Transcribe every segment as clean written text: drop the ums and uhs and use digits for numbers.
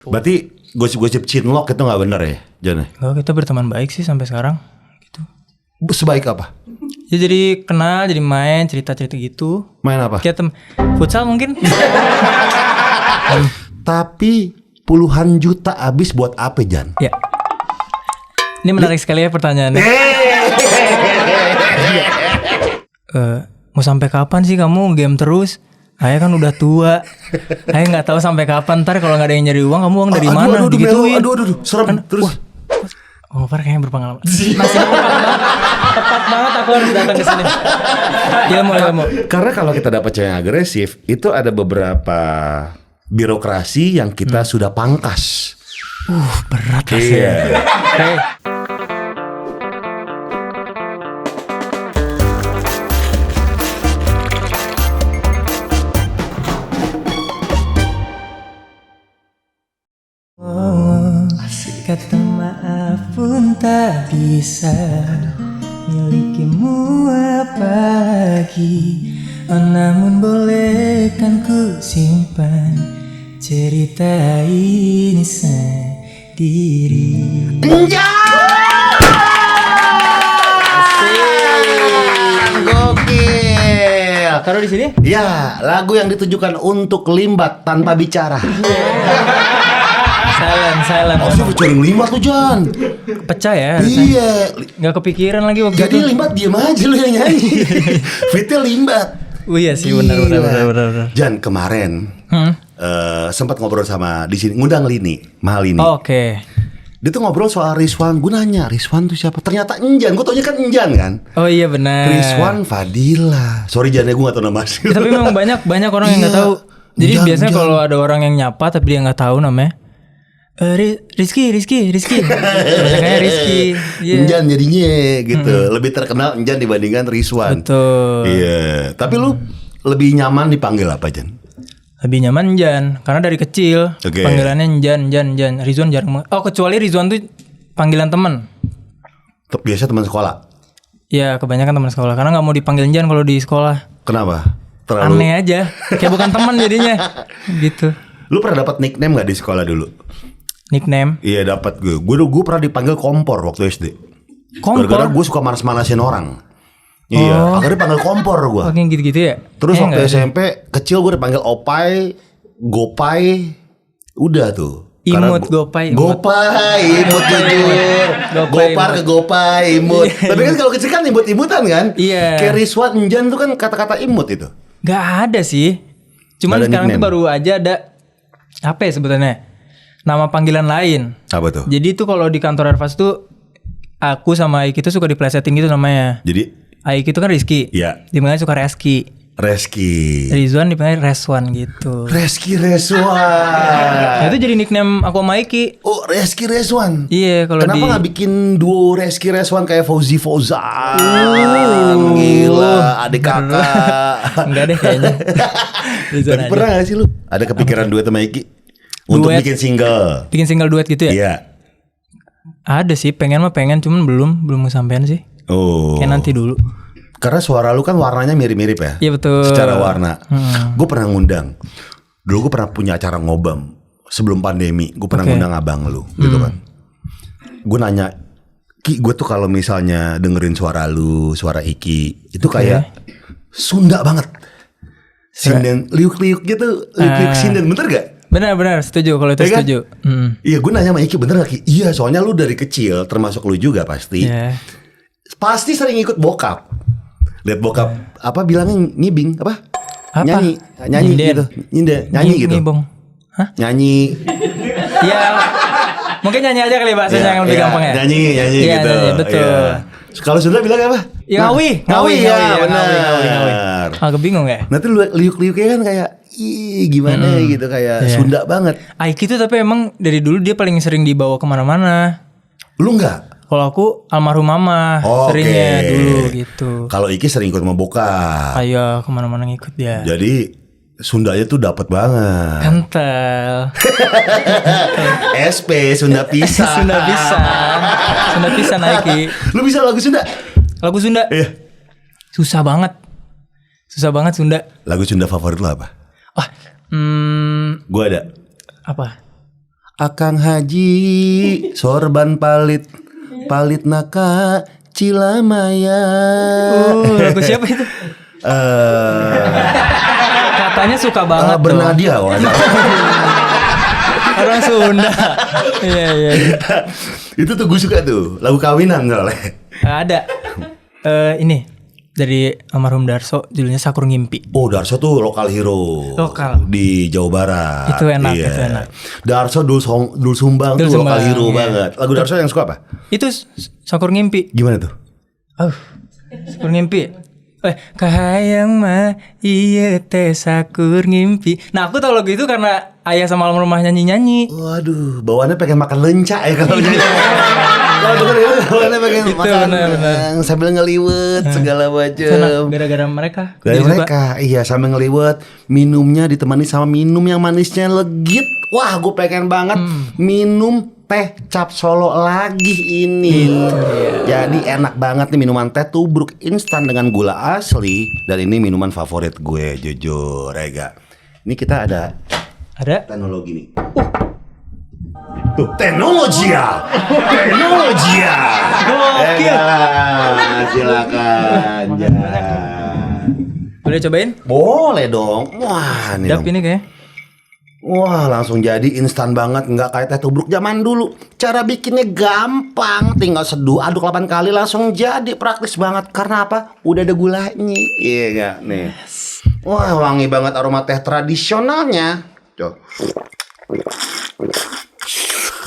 Berarti gosip-gosip cinlok itu gak bener ya, Jan? Oh, kita berteman baik sih sampai sekarang gitu. Sebaik apa? Ya jadi kenal, jadi main, cerita-cerita gitu. Main apa? Kayak futsal mungkin. Tapi puluhan juta habis buat apa, Jan? Ya. Ini menarik sekali ya pertanyaannya. Mau sampai kapan sih kamu game terus? Ayah kan udah tua. Ayah nggak tahu sampai kapan. Ntar kalau nggak ada yang nyari uang, kamu uang dari mana? Digituin. Aduh, serem. Kan, terus. Oh, Far kayaknya berpengalaman. Masih tepat banget aku harus datang ke sini. Ya mau. Karena kalau kita dapat cewek yang agresif, itu ada beberapa birokrasi yang kita sudah pangkas. Berat rasanya. Iya. Hey. Kata maaf pun tak bisa milikimu apalagi. Oh, namun bolehkan ku simpan cerita ini sendiri. Gokil. Taruh di sini? Ya, lagu yang ditujukan untuk limbat tanpa bicara. Silent. Oh, sih featuring limbat tuh, Jan. Pecah ya? Iya. Nggak kepikiran lagi waktu Jadi itu. limbat diem aja lu yang nyanyi. Fitnya limbat. Oh iya sih, benar. Jan kemarin sempat ngobrol sama di sini, ngundang Lini, Mahal ini. Oh, oke. Dia tuh ngobrol soal Rizwan. Gue nanya, Rizwan tuh siapa? Ternyata Enjan. Gue taunya kan Enjan kan. Oh iya benar. Rizwan Fadila. Sorry Jan, gue gak tau nama asli. Ya, tapi memang banyak orang yang nggak tahu. Jadi biasanya kalau ada orang yang nyapa tapi dia nggak tahu namanya. Rizky. Banyaknya Rizky. Yeah. Enjan jadinya gitu. Lebih terkenal Enjan dibandingkan Rizwan. Betul. Iya. Tapi lu lebih nyaman dipanggil apa, Jan? Lebih nyaman Jan, karena dari kecil panggilannya Jan. Rizwan jarang banget. Oh, kecuali Rizwan tuh panggilan teman. Biasa teman sekolah. Ya, kebanyakan teman sekolah. Karena nggak mau dipanggil Jan kalau di sekolah. Kenapa? Terlalu aneh aja. Kayak bukan teman jadinya. Gitu. Lu pernah dapat nickname gak di sekolah dulu? Nickname? Iya dapat gue. Gue pernah dipanggil kompor waktu SD. Kompor? Gara-gara gue suka manas-manasin orang. Iya, akhirnya panggil kompor gue. Oke, gitu-gitu ya. Terus waktu SMP kecil gue dipanggil Opai, Gopai, udah tuh. Imut, Gopai, imut jujur. Gopar ke Gopai, imut. Tapi kan kalau kecil kan imut-imutan kan. Iya. Kayak Rizwan, Enjan tuh kan kata-kata imut itu. Gak ada sih. Cuman sekarang tuh baru aja ada apa ya sebutannya? Nama panggilan lain. Apa tuh? Jadi tuh kalau di kantor Airfast tuh aku sama Aiki tuh suka diplesetin gitu namanya. Jadi Aiki tuh kan Rizky. Iya. Dipanggil suka Reski. Rizwan dipanggil Reswan gitu. Reski Reswan. Nah, itu jadi nickname aku sama Aiki. Oh, Reski Reswan. Iya, kalau kenapa nggak bikin duo Reski Reswan kayak Fauzi Fauzan? Gila, adik kakak. Enggak deh kayaknya. Tapi pernah gak sih lu? Ada kepikiran duet sama Iki? Untuk bikin single. Bikin single duet gitu ya? Iya. Ada sih, pengen cuman belum kesampean sih. Oh. Kayak nanti dulu. Karena suara lu kan warnanya mirip-mirip ya. Iya betul. Secara warna. Gue pernah ngundang. Dulu gue pernah punya acara ngobam sebelum pandemi. Gue pernah ngundang abang lu, gitu kan. Gue nanya, Ki, gue tuh kalau misalnya dengerin suara lu, suara Iki, itu kayak Sunda banget. Sinden, liuk-liuk gitu, liuk-liuk sinden, bener gak? Benar, setuju kalau itu setuju. Kan? Iya, gue nanya sama Iki, bener gak Ki? Iya, soalnya lu dari kecil, termasuk lu juga pasti. Pasti sering ikut bokap. Lihat bokap apa bilangnya ngibing apa? Nyanyi gitu. Nyanyi gitu. Ngibong. Hah? Nyanyi. Iya. Mungkin nyanyi aja kali bahasanya yang lebih gampang ya. Nyanyi gitu. Nyanyi, betul. Kalau Sunda bilang apa? Ya ngawi ya, benar. Agak bingung ya. Nanti liuk-liuknya kan kayak gimana gitu kayak Sunda banget. Aiki tuh tapi emang dari dulu dia paling sering dibawa kemana-mana. Lu enggak? Kalau aku almarhum mama seringnya dulu gitu. Kalau Iki sering ikut sama bokap. Ayo kemana-mana ngikut dia. Jadi Sundanya tuh dapat banget. Kental. SP Sunda pisang. Sunda pisang Aiki. Lu bisa lagu Sunda? Lagu Sunda? Iya. Susah banget Sunda. Lagu Sunda favorit lu apa? Wah, Gue ada. apa? Akang Haji sorban palit naka Cilamaya. Lagu siapa itu? Katanya suka banget tuh. Bernadia. Orang Sunda. Iya. Itu tuh gue suka tuh, lagu kawinan soalnya. Ada. Ini dari almarhum Darso, judulnya Sakur Ngimpi. Oh, Darso tuh lokal hero. Lokal. Di Jawa Barat. Itu enak, iya. itu enak. Darso Dul Sumbang Dul tuh Sumbang, lokal hero iya. banget. Lagu Darso yang suka apa? Itu Sakur Ngimpi. Gimana tuh? Sakur Ngimpi. Kahayang mah iya teh sakur ngimpi. Nah aku tau lagu itu karena ayah sama almarhumah nyanyi-nyanyi. Waduh, bawaannya pengen makan lenca ya kalau nyanyi. Kalau denger itu bawaannya pengen Itu makan bener. sambil ngeliwet segala macam. Gara-gara mereka. Dari Jadi mereka, iya sambil ngeliwet, minumnya ditemani sama minum yang manisnya legit. Wah, gue pengen banget minum teh cap solo lagi ini. Jadi enak banget nih minuman teh tubruk instan dengan gula asli. Dan ini minuman favorit gue, jujur, Rega. Ini kita ada teknologi nih. Tuh, teknologi ya. Gokil. Silakan. Boleh cobain? Boleh dong. Wah, nih Dap dong. ini kayaknya. Wah, langsung jadi instan banget, nggak kayak teh tubruk zaman dulu. Cara bikinnya gampang, tinggal seduh, aduk 8 kali langsung jadi, praktis banget. Karena apa? Udah ada gulanya. Iya nggak nih? Wah, wangi banget aroma teh tradisionalnya. Coba.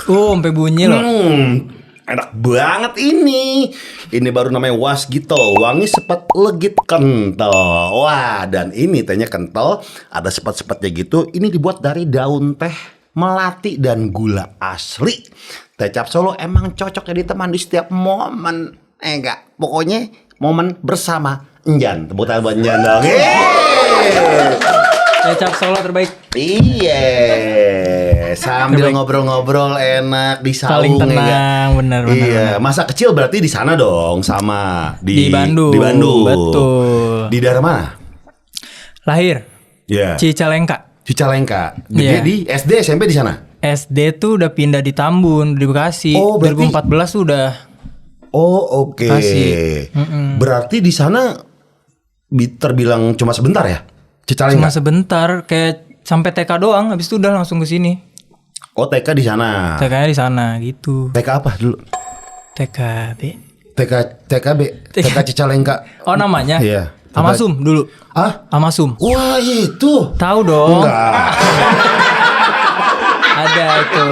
Sampai bunyi loh. Enak banget ini. Ini baru namanya wasgito, wangi sepet legit kental. Wah, dan ini tehnya kental, ada sepet-sepetnya gitu. Ini dibuat dari daun teh melati dan gula asli. Teh cap solo emang cocok jadi teman di setiap momen. Enggak, pokoknya momen bersama Enjan. Tepuk tangan buat Enjan dong. Teh cap solo terbaik. Iya, sambil ngobrol-ngobrol enak di saung. Paling tenang, benar. Iya, masa kecil berarti di sana dong, sama Di Bandung. Di Bandung. Betul. Di daerah mana? Lahir Iya. Cicalengka. Cicalengka. Gede Iya. di SD SMP di sana. SD tuh udah pindah di Tambun, di Bekasi. Oh, berarti- 2014 tuh udah. Oh, oke. Bekasi. Berarti di sana terbilang cuma sebentar ya? Cuma Cicalengka. sebentar, kayak sampai TK doang, habis itu udah langsung ke sini. Oh, TK di sana. TK-nya di sana gitu. TK apa dulu? TKB. TKB, TK Cicalengka. Oh, namanya? Iya. Amasum dulu. Ah? Amasum. Wah, itu. Tahu dong. Enggak. Ada itu.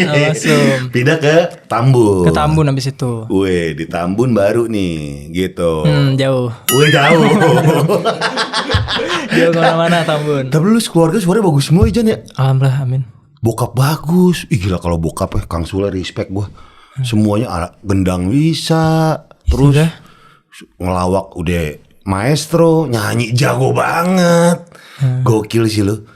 Amasum. Pindah ke Tambun. Ke Tambun habis itu. Wih, di Tambun baru nih, gitu. Jauh. Wih, jauh. Jauh kemana-mana Tambun. Tapi lu keluarga suaranya bagus semua, Jan ya? Alhamdulillah, amin. Bokap bagus. Ih, gila kalau bokap ya, Kang Sule respect gua. Semuanya gendang bisa, terus Sudah. ngelawak udah maestro, nyanyi jago banget. Gokil sih lu.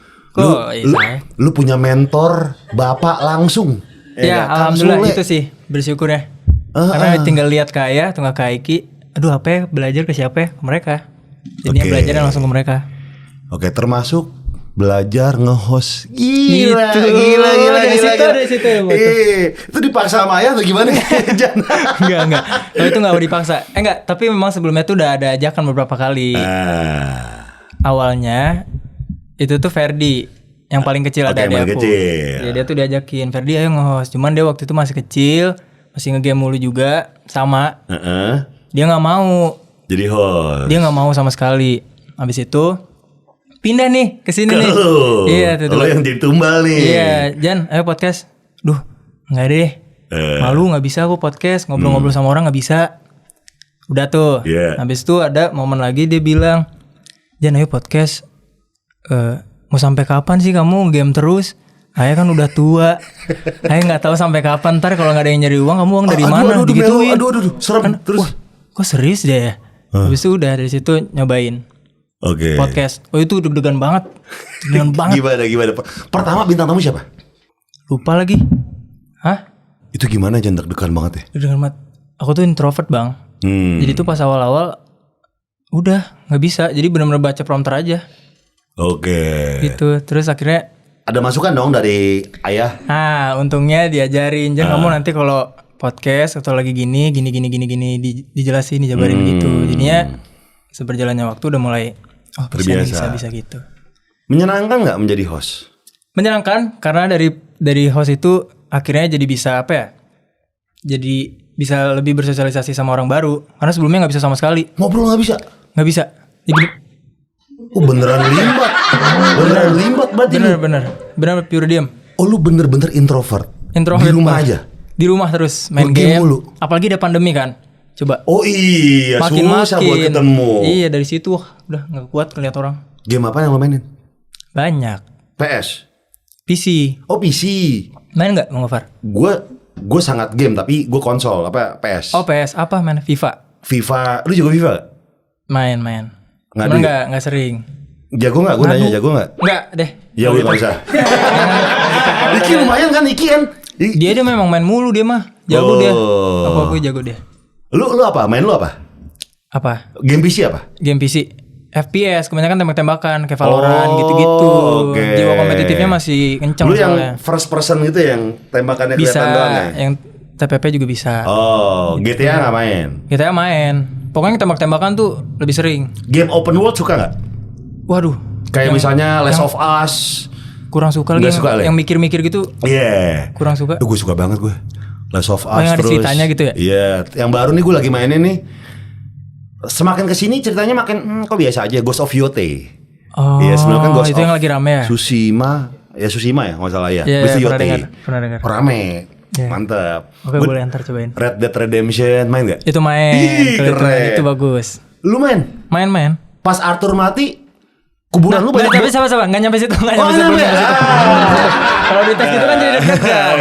Lu punya mentor bapak langsung. Ya, Kang alhamdulillah Sule. itu sih bersyukur ya. Karena tinggal lihat Kaya, tunggal Kak Iki. Aduh, apa ya, belajar ke siapa ya? Ke mereka. Jadinya Oke. belajarnya langsung ke mereka. Oke, termasuk belajar nge-host. Gila, Gitu. gila. Dari situ ya, Bos. Itu dipaksa sama ayah atau gimana? Jan? Enggak. Kalau itu enggak mau dipaksa. Enggak, tapi memang sebelumnya tuh udah ada ajakan beberapa kali. Awalnya itu tuh Ferdi yang paling kecil, Oke, ada yang adik paling aku. kecil. Ya, dia tuh diajakin, Ferdi ayo nge-host. Cuman dia waktu itu masih kecil, masih nge-game mulu juga sama. Dia nggak mau. Jadi host. Dia nggak mau sama sekali. Habis itu pindah nih ke sini nih. Lu. Iya, tuh. Lu yang jadi tumbal nih. Iya, Jan, ayo podcast. Duh, nggak deh. Malu, nggak bisa aku podcast, ngobrol-ngobrol sama orang nggak bisa. Udah tuh. Iya. Habis itu ada momen lagi dia bilang, Jan ayo podcast. Mau sampai kapan sih kamu game terus? Ayah kan udah tua. Ayah nggak tahu sampai kapan. Ntar kalau nggak ada yang nyari uang, kamu uang dari mana? Digituin. Aduh, serem. Kan, Terus. wah, kok serius deh ya? Habis itu udah dari situ nyobain Oke. podcast. Oh itu deg-degan banget. Deg-degan banget. Gimana? Pertama bintang tamu siapa? Lupa lagi. Hah? Itu gimana, Jan? Deg-degan banget ya? Deg-degan banget. Aku tuh introvert, Bang. Jadi tuh pas awal-awal udah nggak bisa. Jadi benar-benar baca prompter aja. Oke. Gitu. Terus akhirnya ada masukan dong dari ayah. Nah, untungnya diajarin. Jangan kamu nanti kalau podcast atau lagi gini dijelasin, dijabarin gitu. Jadinya seberjalannya waktu udah mulai terbiasa. bisa gitu. Menyenangkan nggak menjadi host? Menyenangkan karena dari host itu akhirnya jadi bisa apa ya? Jadi bisa lebih bersosialisasi sama orang baru. Karena sebelumnya nggak bisa sama sekali. Ngobrol nggak bisa? Nggak bisa. Jadi Oh beneran limbat berarti. Bener pure diam. Oh lu bener-bener introvert. Di rumah aja. Di rumah terus main game mulu. Apalagi ada pandemi kan. Coba. Oh iya, susah buat ketemu. Iya, dari situ udah nggak kuat ngeliat orang. Game apa yang lo mainin? Banyak. PS. PC. Oh PC. Main nggak, Bang Gofar? Gue sangat game tapi gue konsol apa PS. Oh PS apa main? FIFA. Lu juga FIFA? Main. Nggak sering. Jago nggak? Gue nanya jago nggak? Nggak deh. Ya udah nggak usah. Iki lumayan kan Iki kan? Dia memang main mulu dia mah. Jago dia. Apa jago dia. Lu apa? Main lu apa? Apa? Game PC apa? Game PC. FPS kebanyakan tembak-tembakan kayak Valorant gitu-gitu. Okay. Jiwa kompetitifnya masih kencang. Lu soalnya. yang first person gitu yang tembakannya bisa, kelihatan doang ya? Yang TPP juga bisa. Oh, GTA nggak main? GTA main. Pokoknya tembak-tembakan tuh lebih sering. Game open world suka nggak? Waduh. Kayak misalnya Last of Us. Kurang suka lagi yang mikir-mikir gitu. Iya. Kurang suka. Gue suka banget gue. Last of Us yang ada terus. ceritanya gitu ya? Iya. Yang baru nih gue lagi mainin nih. Semakin kesini ceritanya makin kok biasa aja. Ghost of Yote. Oh. Iya sebenarnya kan Ghost itu yang lagi rame ya? Tsushima ya nggak salah ya. Iya, Ghost of Yote. Pernah dengar. Rame. Yeah. Mantap. Oke, boleh antar cobain. Red Dead Redemption main gak? Itu main. Keren. Itu bagus. Lu main? Main. Pas Arthur mati, kuburan lu banyak. Tapi sama nggak nyampe situ, Kalau di tes itu kan jadi deg-degan.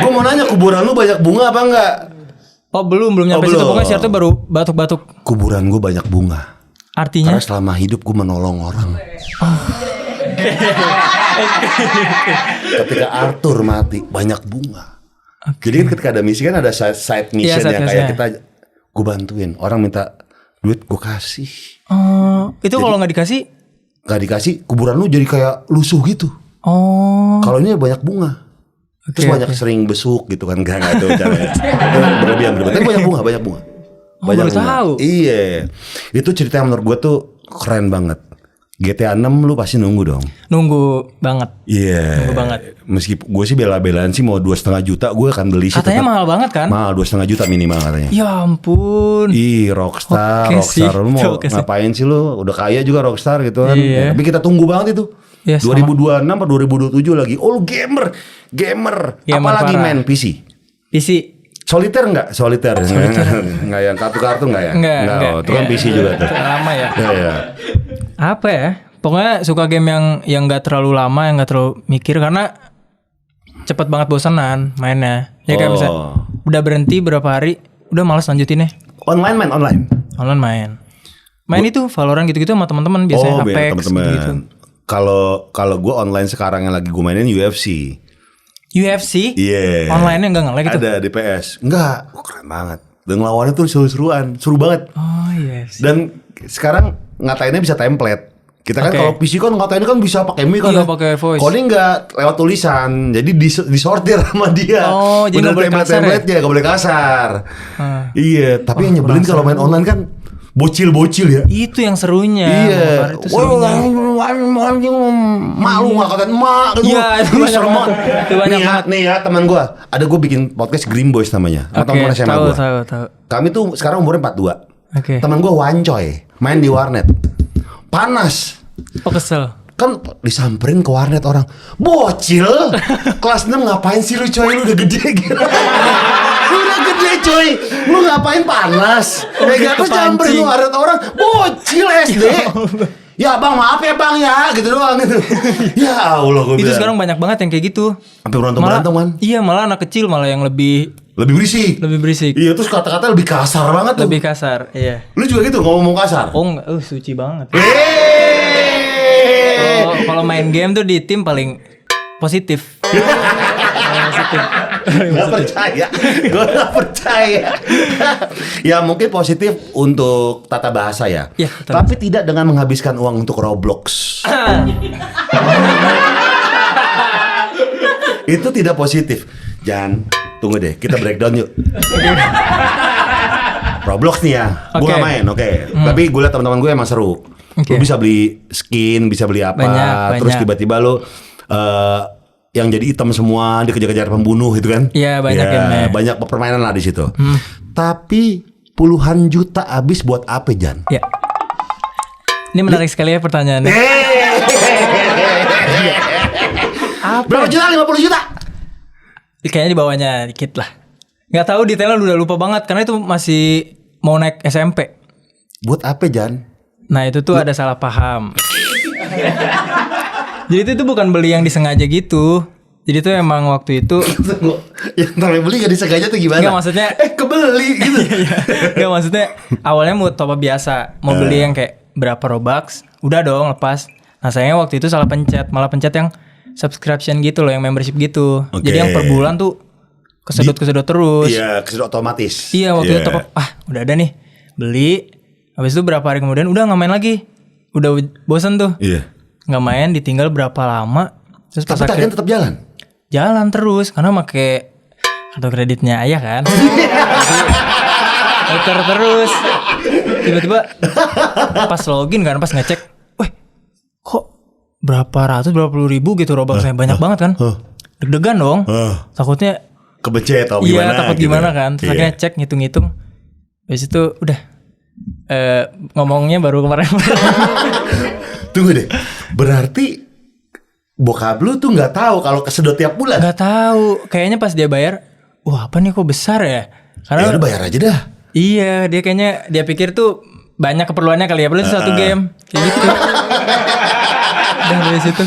Gue mau nanya kuburan lu banyak bunga apa enggak? Oh belum nyampe situ. Pokoknya siar tuh baru batuk-batuk. Kuburan gue banyak bunga. Artinya? Karena selama hidup gue menolong orang. Ketika Arthur mati banyak bunga. Jadi ketika ada misi kan ada side mission yang kayak kita gue bantuin orang minta duit gue kasih. Itu kalau nggak dikasih? Nggak dikasih kuburan lu jadi kayak lusuh gitu. Kalau ini banyak bunga. Terus banyak sering besuk gitu kan. Enggak itu caranya. Berlebihan. Tapi banyak bunga. Banyak baru tahu. Iya. Itu cerita yang menurut gue tuh keren banget. GTA 6 lu pasti nunggu dong. Nunggu banget. Iya. Nunggu banget. Meskipun gue sih bela-belaan sih mau 2,5 juta gue akan beli sih. Katanya mahal banget kan? Mahal 2,5 juta minimal katanya. Ya ampun. Rockstar lu mau ngapain sih lu? Udah kaya juga Rockstar gitu kan. Iya. Tapi kita tunggu banget itu. Ya, 2026 atau 2027 lagi. Oh lu gamer. Apalagi main PC. Soliter enggak? Soliter. Enggak yang kartu-kartu enggak ya? Enggak. Itu kan PC juga tuh. Lama ya. Iya. Apa ya? Pokoknya suka game yang enggak terlalu lama, yang enggak terlalu mikir karena cepet banget bosanan mainnya. Ya kayak misalnya udah berhenti berapa hari, udah malas lanjutinnya. Online. Main itu Valorant gitu-gitu sama teman-teman biasanya Apex gitu. Kalau gue online sekarang yang lagi gue mainin UFC. Iya. Online-nya enggak nge-lag gitu. Ada di PS. Enggak, keren banget. Dan lawannya tuh seru-seruan, seru banget. Oh iya. Dan sekarang ngatainnya bisa template. Kita kan kalau PC kan ngatainnya kan bisa pakai mic kan. Iya, pakai voice. Kalau ini enggak lewat tulisan. Jadi disortir sama dia. Oh, jadi enggak boleh kasar. Template-nya enggak boleh kasar. Iya, tapi yang nyebelin kalau main online kan bocil-bocil ya. Itu yang serunya. Iya. Malu nggak kata emak gitu. Iya, itu banyak banget. Nih ya teman gue. Ada gue bikin podcast Green Boys namanya. Teman-teman SMA gue. Tahu. Kami tuh sekarang umurnya 42. Oke. Teman gue wancoy main di warnet. Panas. Oh kesel. Kan disamperin ke warnet orang. Bocil. Kelas 6 ngapain sih lu coy? Lu udah gede gitu. Lu udah gede coy. Lu ngapain panas? Kayak gitu samperin lu warnet orang. Bocil SD. Ya bang maaf ya bang ya gitu doang gitu. Ya Allah gue bilang. Itu sekarang banyak banget yang kayak gitu. Sampai berantem kan. Iya malah anak kecil malah yang lebih berisik. Iya terus kata-kata lebih kasar banget tuh. Lebih kasar, iya. Lu juga gitu ngomong kasar? Oh enggak, suci banget. Kalau main game tuh di tim paling positif. Gak percaya. Ya mungkin positif untuk tata bahasa ya. Tapi tidak dengan menghabiskan uang untuk Roblox. Itu tidak positif. Jan, tunggu deh, kita breakdown yuk. Roblox nih ya, gue Oke. gak main, tapi gue liat teman-teman gue emang seru. Oke. Lu bisa beli skin, bisa beli apa, Banyak. terus tiba-tiba lu yang jadi item semua dikejar-kejar pembunuh itu kan? Iya, banyak gamenya. banyak permainan lah di situ. Tapi puluhan juta habis buat apa, Jan? Ya. Ini menarik sekali ya pertanyaannya. Apa? Berapa juta? 50 juta? Kayaknya di bawahnya dikit lah. Nggak tahu detailnya, udah lupa banget karena itu masih mau naik SMP. Buat apa, Jan? Nah itu tuh ada salah paham. Jadi itu tuh bukan beli yang disengaja gitu. Jadi tuh emang waktu itu Yang namanya beli gak disengaja tuh gimana? Nggak, maksudnya kebeli gitu. nggak, maksudnya awalnya mau top up biasa, mau beli yang kayak berapa Robux, udah dong lepas. Nah sayangnya waktu itu salah pencet, malah pencet yang subscription gitu loh, yang membership gitu. Oke. Jadi yang per bulan tuh kesedot terus. Iya, kesedot otomatis. Iya waktu itu top up, udah ada nih, beli. Habis itu berapa hari kemudian udah nggak main lagi, udah bosen tuh, Iya. nggak main, ditinggal berapa lama, terus pas Tapi tagihan akhirnya tetap jalan. jalan terus karena make kartu kreditnya ayah kan. Muter terus, tiba-tiba pas login kan, pas ngecek, weh kok berapa puluh ribu gitu Robuxnya, banyak banget kan, deg-degan dong, takutnya Kebencet atau gimana? iya takut gitu. gimana kan, terus Iya. akhirnya cek ngitung-ngitung, habis itu udah ngomongnya baru kemarin. Tunggu deh. Berarti bokap lu tuh nggak tahu kalau kesedot tiap bulan. Nggak tahu, kayaknya pas dia bayar, wah apa nih kok besar ya? Ya Karena udah bayar aja dah. iya dia kayaknya dia pikir tuh banyak keperluannya kali ya, padahal itu satu game kayak gitu. Udah dari situ.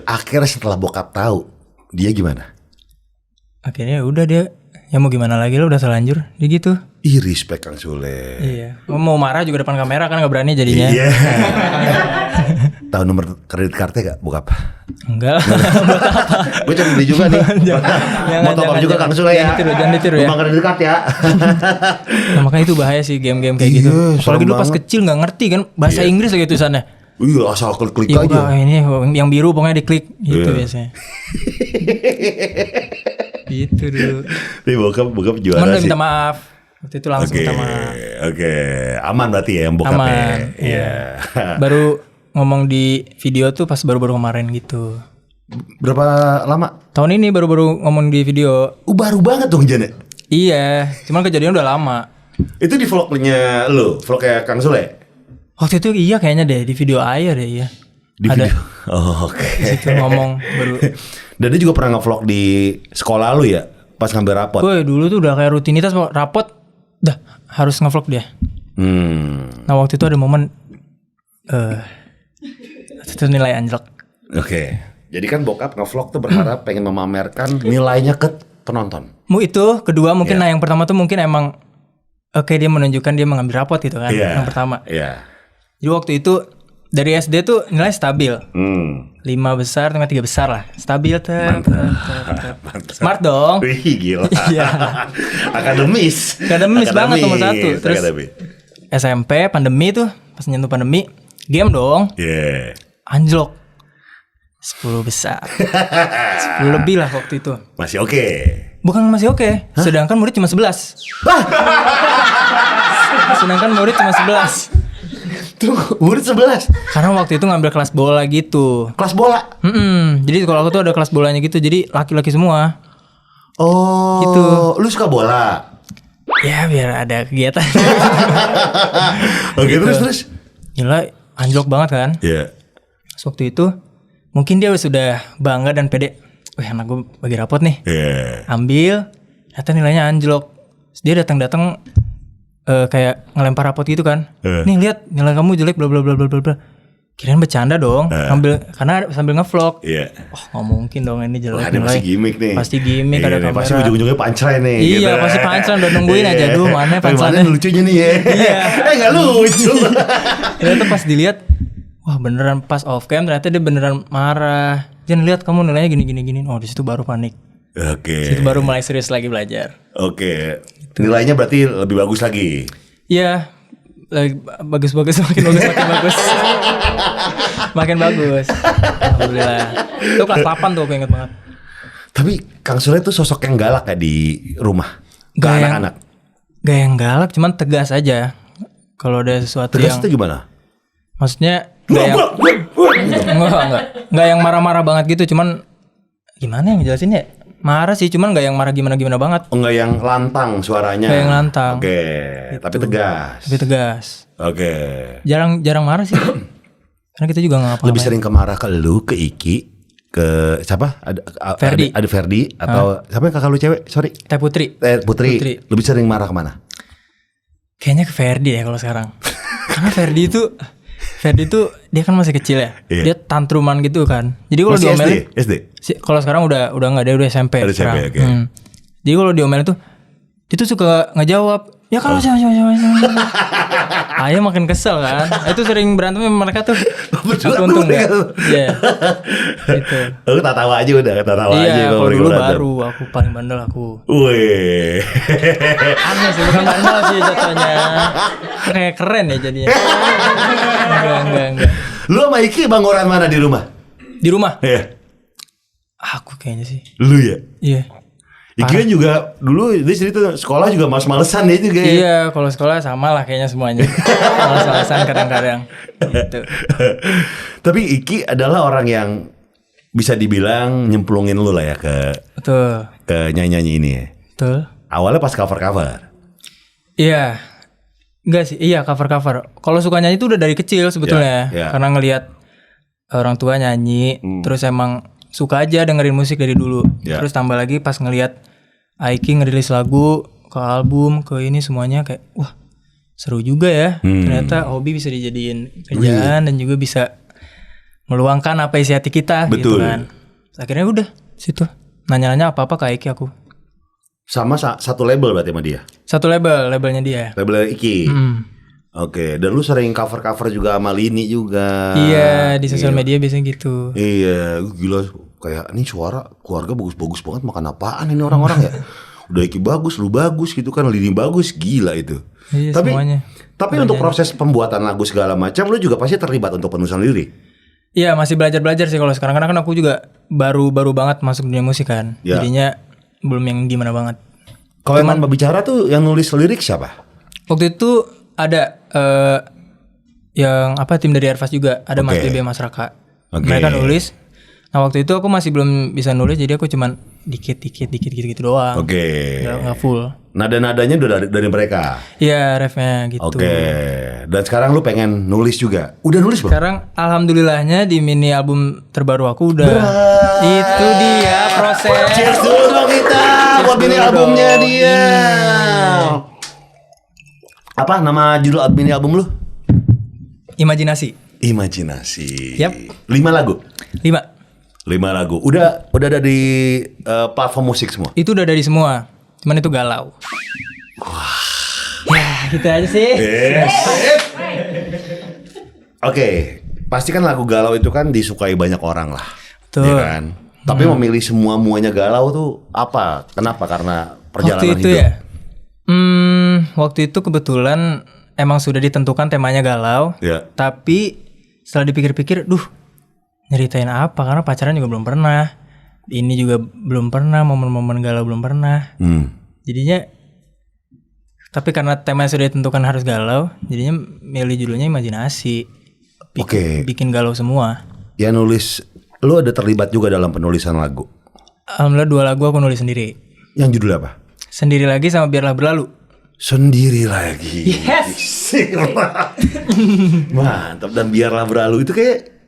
Akhirnya setelah bokap tahu, dia gimana? Akhirnya udah dia, ya mau gimana lagi, lo udah terlanjur, dia gitu. Ih, respect Kang Sule. Iya, mau marah juga depan kamera kan nggak berani jadinya. Iya. Tahu nomor kredit kartu gak bokap? Enggak. Gue cuma beli juga nih. Mau top up juga Kang Sule ya. Jangan ditiru ya. Nomor kredit kartu ya. Nah, makanya itu bahaya sih game-game kayak Iya, gitu. serem Apalagi dulu pas banget. kecil nggak ngerti kan bahasa Inggris lagi tulisannya. Iya, asal klik Iya aja. udah ini yang biru pokoknya diklik gitu Iya. biasanya. Gitu dulu. Tapi bokap Cuman juara udah sih. minta maaf. Waktu itu langsung Oke, minta maaf. oke, aman berarti ya yang bokapnya. Aman. Iya. Baru ngomong di video tuh pas baru-baru kemarin gitu. Berapa lama? Tahun ini baru-baru ngomong di video. Baru banget dong Jan ya? Iya, cuman kejadian udah lama. Itu di vlognya lu, vlognya Kang Sule? Waktu itu iya kayaknya deh di video ayah deh iya. Di Ada. video? Oh, oke. Itu ngomong baru. Dan dia juga pernah nge-vlog di sekolah lu ya? Pas ngambil rapot? Woi dulu tuh udah kayak rutinitas rapot, dah harus ngevlog dia. Nah waktu itu ada momen itu nilai anjlok. Oke. Jadi kan bokap nge-vlog tuh berharap pengen memamerkan nilainya ke penonton. Itu kedua mungkin, Iya. nah yang pertama tuh mungkin emang oke dia menunjukkan dia mengambil rapot gitu kan. Iya. Yang pertama. Iya. Jadi waktu itu dari SD tuh nilai stabil. 5 besar, 3 besar lah. Stabil ter. Smart dong. Wih gila. Iya. Akademis. Akademis banget nomor 1. Terus Akademis. SMP pandemi tuh, pas nyentuh pandemi, game dong. Iya. Anjlok 10 besar. 10 lebih lah waktu itu. Masih oke. Bukan masih oke. Sedangkan murid cuma 11. Sedangkan murid cuma 11. Tuh murid 11. Karena waktu itu ngambil kelas bola gitu. Kelas bola. Jadi kalau aku tuh ada kelas bolanya gitu. Jadi laki-laki semua. Oh. Gitu. Lu suka bola? Ya biar ada kegiatan. Oke, Gitu. terus. Gila anjlok banget kan. Iya. Terus waktu itu mungkin dia sudah bangga dan pede. Wih anak gue bagi rapot nih. Iya. Ambil, ternyata nilainya anjlok. Terus dia datang kayak ngelempar rapot gitu kan. Nih lihat nilai kamu jelek bla bla bla bla bla. Kirain bercanda dong. Ngambil karena sambil ngevlog. Iya. Oh nggak mungkin dong ini jelek. Wah, ini nilai. pasti gimmick nih. Pasti gimmick Iya ada nih, kamera. pasti ujung-ujungnya punchline nih. Iya, gitu. pasti punchline, udah nungguin aja. Iya. Duh, mana punchline-nya? Mana lucunya nih ya. Iya. Gak lucu. Ternyata pas dilihat, wah beneran pas off cam ternyata dia beneran marah. Jangan lihat kamu nilainya gini. Oh di situ baru panik. Oke. Itu baru mulai serius lagi belajar. Oke. Nilainya berarti lebih bagus lagi. Iya, lagi bagus makin bagus. Makin bagus. Alhamdulillah. Itu kelas 8 tuh aku inget banget. Tapi Kang Sule tuh sosok yang galak ya di rumah ke Gak yang- anak-anak. Gak yang galak, cuman tegas aja. Kalau ada sesuatu Tegas yang itu gimana? maksudnya enggak yang marah-marah banget gitu, cuman gimana yang jelasinnya? Marah sih, cuman enggak yang marah gimana-gimana banget. Oh, enggak yang lantang suaranya. Enggak yang lantang. Oke, tapi tegas. Tapi tegas. Oke. Jarang marah sih. Karena kita juga enggak Lebih apa-apa. sering kemarah ke lu, ke Iki, ke siapa? Ferdi. Ada Ferdi atau siapa yang kakak lu cewek? Sorry. Teh Putri. Putri. Putri. Lebih sering marah kemana? Kayaknya ke Ferdi ya kalau sekarang. Karena Ferdi itu dia kan masih kecil ya. Iya. Dia tantruman gitu kan. Jadi kalau Masih diomelin SD? kalau sekarang udah enggak, dia udah SMP Udah sekarang. SMP, oke. Jadi kalau diomelin tuh dia tuh suka ngejawab, "Ya kalau siapa." Ayah makin kesel kan. Itu sering berantem sama mereka tuh. Betul, Aku untung aku enggak. ingat. Iya. Gitu. Lu tawa aja udah, tawa aja. Iya, kalau mereka dulu berantem. baru aku paling bandel aku. Wih. Aneh sih, bukan bandel sih jatuhnya. Kayak keren ya jadinya. Enggak. Lu sama Iki banggoran mana di rumah? Di rumah? Iya. Aku kayaknya sih. Lu ya? Iya. Iki kan juga dulu dia cerita sekolah juga males-malesan dia juga ya. Iya, kalau sekolah sama lah kayaknya semuanya. Males-malesan kadang-kadang. Gitu. Tapi Iki adalah orang yang bisa dibilang nyemplungin lu lah ya Betul. ke nyanyi-nyanyi ini ya. Betul. Awalnya pas cover-cover. Iya. Enggak sih, iya cover-cover. Kalau suka nyanyi itu udah dari kecil sebetulnya. Ya, ya. Karena ngelihat orang tua nyanyi, terus emang suka aja dengerin musik dari dulu. Ya. Terus tambah lagi pas ngelihat Aiki ngerilis lagu, ke album, ke ini semuanya kayak wah, seru juga ya. Ternyata hobi bisa dijadiin kerjaan dan juga bisa meluangkan apa isi hati kita gitu Betul. kan. Akhirnya udah situ. Nanya-nanya apa-apa ke Aiki aku. Sama satu label berarti sama dia. Satu labelnya dia. Label Iki. Oke, dan lu sering cover-cover juga sama Lini juga. Iya, di sosial media biasanya gitu. Iya, gila kayak ini suara keluarga bagus-bagus banget, makan apaan ini orang-orang ya? Udah Iki bagus, lu bagus gitu kan, Lini bagus, gila itu. Iya, Tapi semuanya. untuk proses pembuatan lagu segala macam lu juga pasti terlibat untuk penulisan lirik. Iya, masih belajar sih kalau sekarang karena kan aku juga baru banget masuk dunia musik kan. Ya. Jadinya belum yang gimana banget. Kalau yang bicara tuh yang nulis lirik siapa? Waktu itu ada yang tim dari Airfast juga, ada Mas Oke. BB Mas Raka. Oke. Mereka nulis. Nah, waktu itu aku masih belum bisa nulis, jadi aku cuman dikit gitu doang. Oke. Nggak full. Nada-nadanya udah dari mereka. Iya, refnya gitu. Oke. Dan sekarang lu pengen nulis juga. Udah nulis belum? Sekarang alhamdulillahnya di mini album terbaru aku udah. Itu dia proses. Cheers dulu dong kita buat ini dulu albumnya dong. dia. Apa nama judul mini album lu? Imajinasi. Imajinasi. Yap. 5 lagu. 5. 5 lagu. Udah ada di platform musik semua. Itu udah dari semua. Cuman itu galau. Wah. Ya, gitu aja sih. Oke, pasti kan lagu galau itu kan disukai banyak orang lah. Betul. Ya kan? Tapi memilih muanya galau tuh apa? Kenapa? Karena perjalanan Waktu itu hidup. ya. Waktu itu kebetulan emang sudah ditentukan temanya galau. Ya. Tapi setelah dipikir-pikir, nyeritain apa? Karena pacaran juga belum pernah. Ini juga belum pernah, momen-momen galau belum pernah. Jadinya, tapi karena temanya sudah ditentukan harus galau, jadinya milih judulnya Imajinasi. Oke. Bikin galau semua. Ya nulis, lu ada terlibat juga dalam penulisan lagu. Alhamdulillah 2 lagu aku nulis sendiri. Yang judul apa? Sendiri lagi sama Biarlah Berlalu. Sendiri lagi. Yes. Mantap. Dan Biarlah Berlalu itu kayak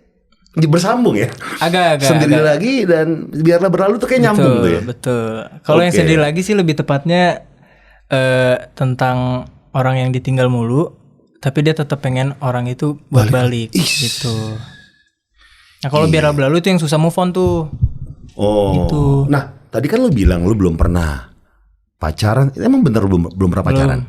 bersambung ya. Agak. Sendiri lagi dan Biarlah Berlalu tuh kayak nyambung tuh ya. Betul. Kalau yang Oke. sendiri lagi sih lebih tepatnya tentang orang yang ditinggal mulu, tapi dia tetap pengen orang itu buat balik gitu. Nah kalau Biarlah Berlalu itu yang susah move on tuh. Oh. Gitu. Nah, tadi kan lu bilang lu belum pernah pacaran. Emang bener lu belum pernah pacaran?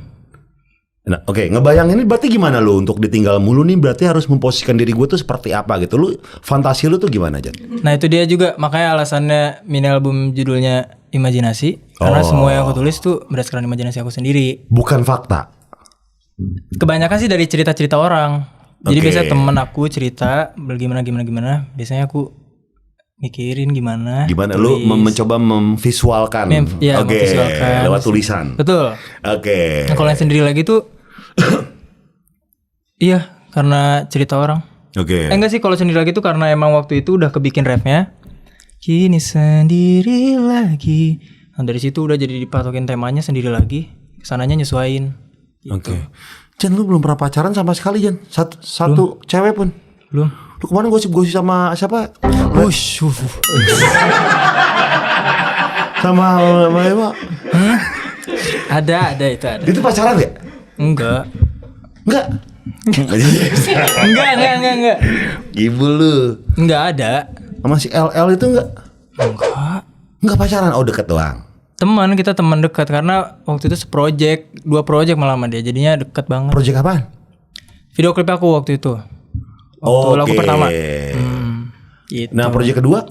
Nah, oke, ngebayangin ini berarti gimana lu untuk ditinggal mulu nih, berarti harus memposisikan diri gue tuh seperti apa gitu. Lu fantasi lu tuh gimana, Jan? Nah itu dia juga makanya alasannya mini album judulnya Imajinasi. Karena semua yang aku tulis tuh berdasarkan imajinasi aku sendiri. Bukan fakta. Kebanyakan sih dari cerita-cerita orang. Jadi Oke. biasanya temen aku cerita gimana. Biasanya aku mikirin gimana. Gimana lu mencoba memvisualkan? Memvisualkan lewat tulisan. Betul. Oke. Nah, kalau yang sendiri lagi tuh iya, karena cerita orang. Oke. Enggak sih, kalau sendiri lagi tuh karena emang waktu itu udah kebikin rapnya. Kini sendiri lagi. Nah, dari situ udah jadi dipatokin temanya sendiri lagi. Kesananya nyesuain. Gitu. Oke. Jan, lu belum pernah pacaran sama sekali, Jan? Satu cewek pun? Belum. Lu kemarin gosip sama siapa? Sama Eva. Ada itu ada. Itu pacaran ya? Enggak. Enggak. Enggak. Ibu lu. Enggak ada. Sama si LL itu enggak? Enggak pacaran, deket doang. Kita teman dekat karena waktu itu dua project malah sama dia, jadinya dekat banget. Project apaan? Video klip aku waktu itu. Waktu lagu pertama. Gitu. Nah, project kedua?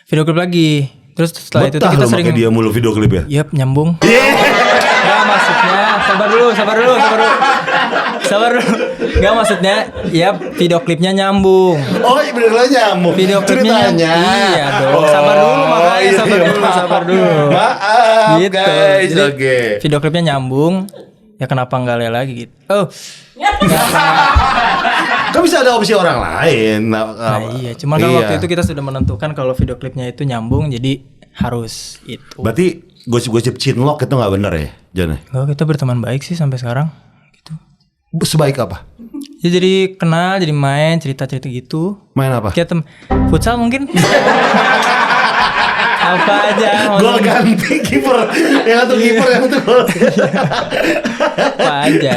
Video klip lagi. Terus setelah itu kita sering dia mulu video klip ya? Yap, nyambung. Gak maksudnya, sabar dulu. Gak maksudnya, ya video klipnya nyambung. Oh, iya video klipnya nyambung. Video klipnya iya dong. Sabar dulu makanya, sabar dulu. Maaf gitu. Guys, jadi, oke. Video klipnya nyambung. Ya kenapa nggak le lagi gitu? Oh. Kan bisa ada opsi orang lain. Iya, cuma kan waktu itu kita sudah menentukan kalau video klipnya itu nyambung, jadi harus itu. Berarti gosip-gosip cinlok itu nggak benar ya, Jan? Oh, kita berteman baik sih sampai sekarang. Gitu. Sebaik apa? Ya jadi kenal, jadi main, cerita-cerita gitu. Main apa? Kita futsal mungkin. Apa aja. Gol ganti kiper. Yang satu kiper, yang satu gol. Apa aja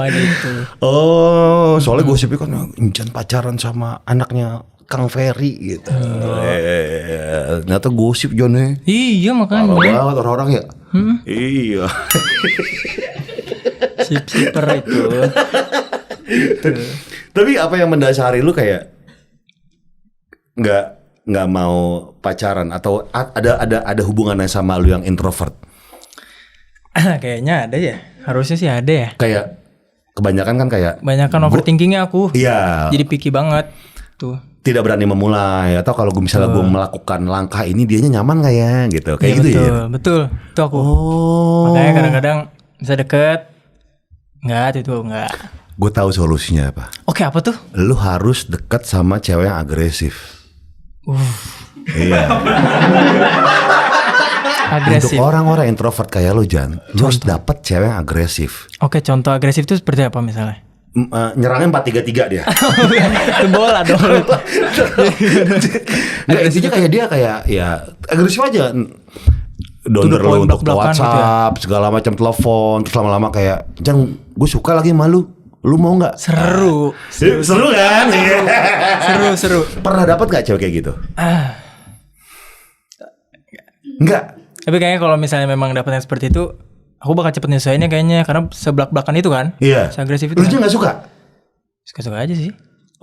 main gitu. Oh, soalnya gosipnya kan Jan pacaran sama anaknya Kang Ferry gitu. Ternyata gosip Jon ya. Iya makanya. Parah banget orang-orang ya. Iya. Sip-siper itu. Tapi apa yang mendasari lu kayak nggak mau pacaran atau ada hubungannya sama lu yang introvert? Kayaknya ada ya. Harusnya sih ada ya. Kayak kebanyakan kan kayak overthinkingnya aku. Iya. Jadi picky banget tuh. Tidak berani memulai atau kalau gue misalnya gue melakukan langkah ini dianya nyaman gak ya gitu kayak ya, gitu betul, ya. Betul. Itu aku. Oh. Makanya kadang-kadang bisa deket. Enggak. Gue tahu solusinya apa. Oke, apa tuh? Lu harus dekat sama cewek yang agresif. Iya. Agresif. Untuk orang-orang introvert kayak lu Jan, lu harus dapet cewek yang agresif. Oke, contoh agresif itu seperti apa misalnya? Nyerangnya 4-3-3 dia. Itu bola dong. Nggak, intinya kayak dia kayak ya agresif aja. Donor lu untuk WhatsApp, gitu ya? Segala macam telepon, terus lama-lama kayak Jan, gue suka lagi sama lu mau nggak? Seru kan? Seru. Pernah dapat nggak cewek kayak gitu? Enggak. Tapi kayaknya kalau misalnya memang dapat yang seperti itu, aku bakal cepet nyesuaiinnya kayaknya karena sebelak-belakan itu kan. Iya. Agresif itu. Lu juga nggak suka? Suka-suka aja sih.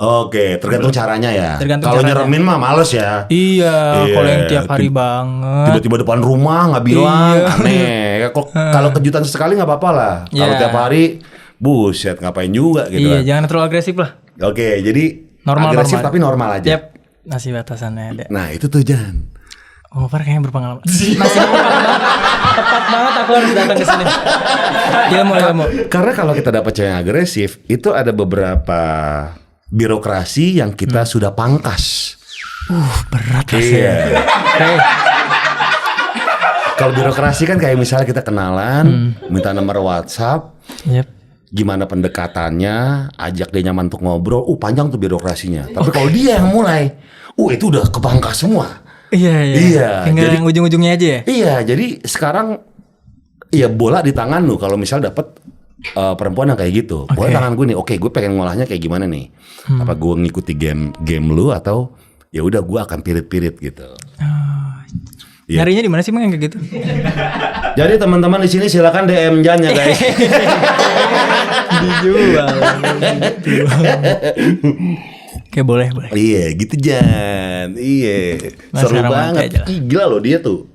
Oke, tergantung caranya ya. Kalau nyeremin mah males ya. Iya. Kalau yang tiap hari banget. Tiba-tiba depan rumah nggak bilang, aneh. Kalau kejutan sekali nggak apa-apa lah. Kalau tiap hari, buset ngapain juga gitu. Iya, jangan terlalu agresif lah. Oke, jadi normal, agresif tapi normal aja. Yep, masih batasannya ada. Nah itu tuh Jan. Oh, Far kayaknya berpengalaman. Masih tepat banget aku harus datang ke sini. Ilmu. Karena kalau kita dapat cewek yang agresif, itu ada beberapa birokrasi yang kita sudah pangkas. Berat iya. Kalau birokrasi kan kayak misalnya kita kenalan, minta nomor WhatsApp. Yep. Gimana pendekatannya, ajak dia nyaman untuk ngobrol. Panjang tuh birokrasinya. Tapi kalau dia yang mulai, itu udah kepangkas semua. Iya. Tinggal yang ujung-ujungnya aja ya. Iya, jadi sekarang ya bola di tangan lu kalau misal dapet perempuan yang kayak gitu. Bola tangan gue nih. Oke, gue pengen ngolahnya kayak gimana nih? Apa gue ngikuti game lu atau ya udah gue akan pirit-pirit gitu. Yeah. Nyarinya di mana sih Mang yang kayak gitu? Jadi teman-teman di sini silakan DM Jan ya guys. Dijual. Oke, boleh. Iya, gitu Jan. Iya. Seru banget. Gila loh dia tuh.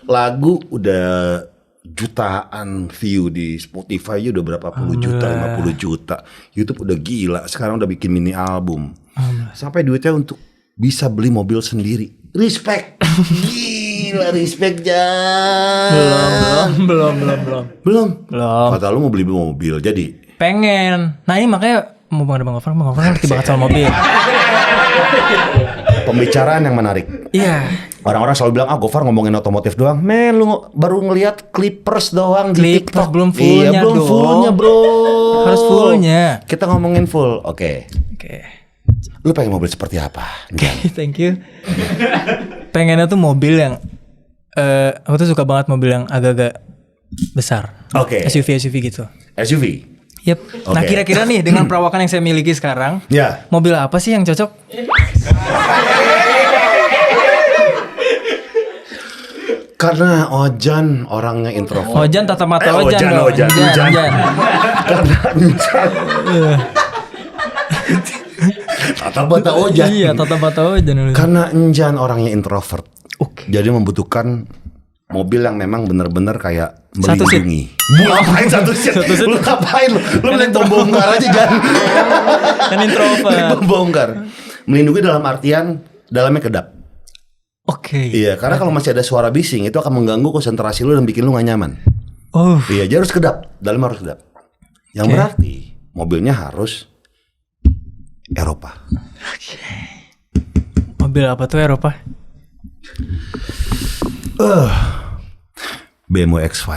Lagu udah jutaan view di Spotify aja udah berapa puluh juta, 50 juta. YouTube udah gila. Sekarang udah bikin mini album. Sampai duitnya untuk bisa beli mobil sendiri. Respect. Gila, respect Jan. Belum. Kata lu mau beli mobil, jadi Pengen. Nah ini makanya mau Bang Gofar ngerti banget soal mobil. pembicaraan yang menarik. Iya. Orang-orang selalu bilang, Gofar ngomongin otomotif doang. Men, lu baru ngelihat Clippers doang di TikTok. Belum fullnya. Iya, belum fullnya bro. Harus fullnya. Kita ngomongin full. Oke. Lu pengen mobil seperti apa? Thank you. Pengennya tuh mobil yang aku tuh suka banget mobil yang agak-agak besar. Oke. SUV gitu. SUV? Yep. Nah kira-kira nih dengan perawakan yang saya miliki sekarang, mobil apa sih yang cocok? Karena Ojan orangnya introvert. Ojan tata mata Ojan dong. Ojan. Karena tata mata Ojan. Iya, tata mata Ojan. Karena Enjan orangnya introvert. Jadi membutuhkan mobil yang memang benar-benar kayak melindungi. Lu ngapain satu seat? Lu ngapain lu? Lu main pembongkar aja Jan. Kan introvert. Pembongkar. Melindungi dalam artian dalamnya kedap. Oke. Iya, karena kalau masih ada suara bising itu akan mengganggu konsentrasi lu dan bikin lu gak nyaman. Iya, jadi harus kedap. Dalam harus kedap. Yang berarti mobilnya harus Eropa. Mobil apa tuh Eropa? BMW X5.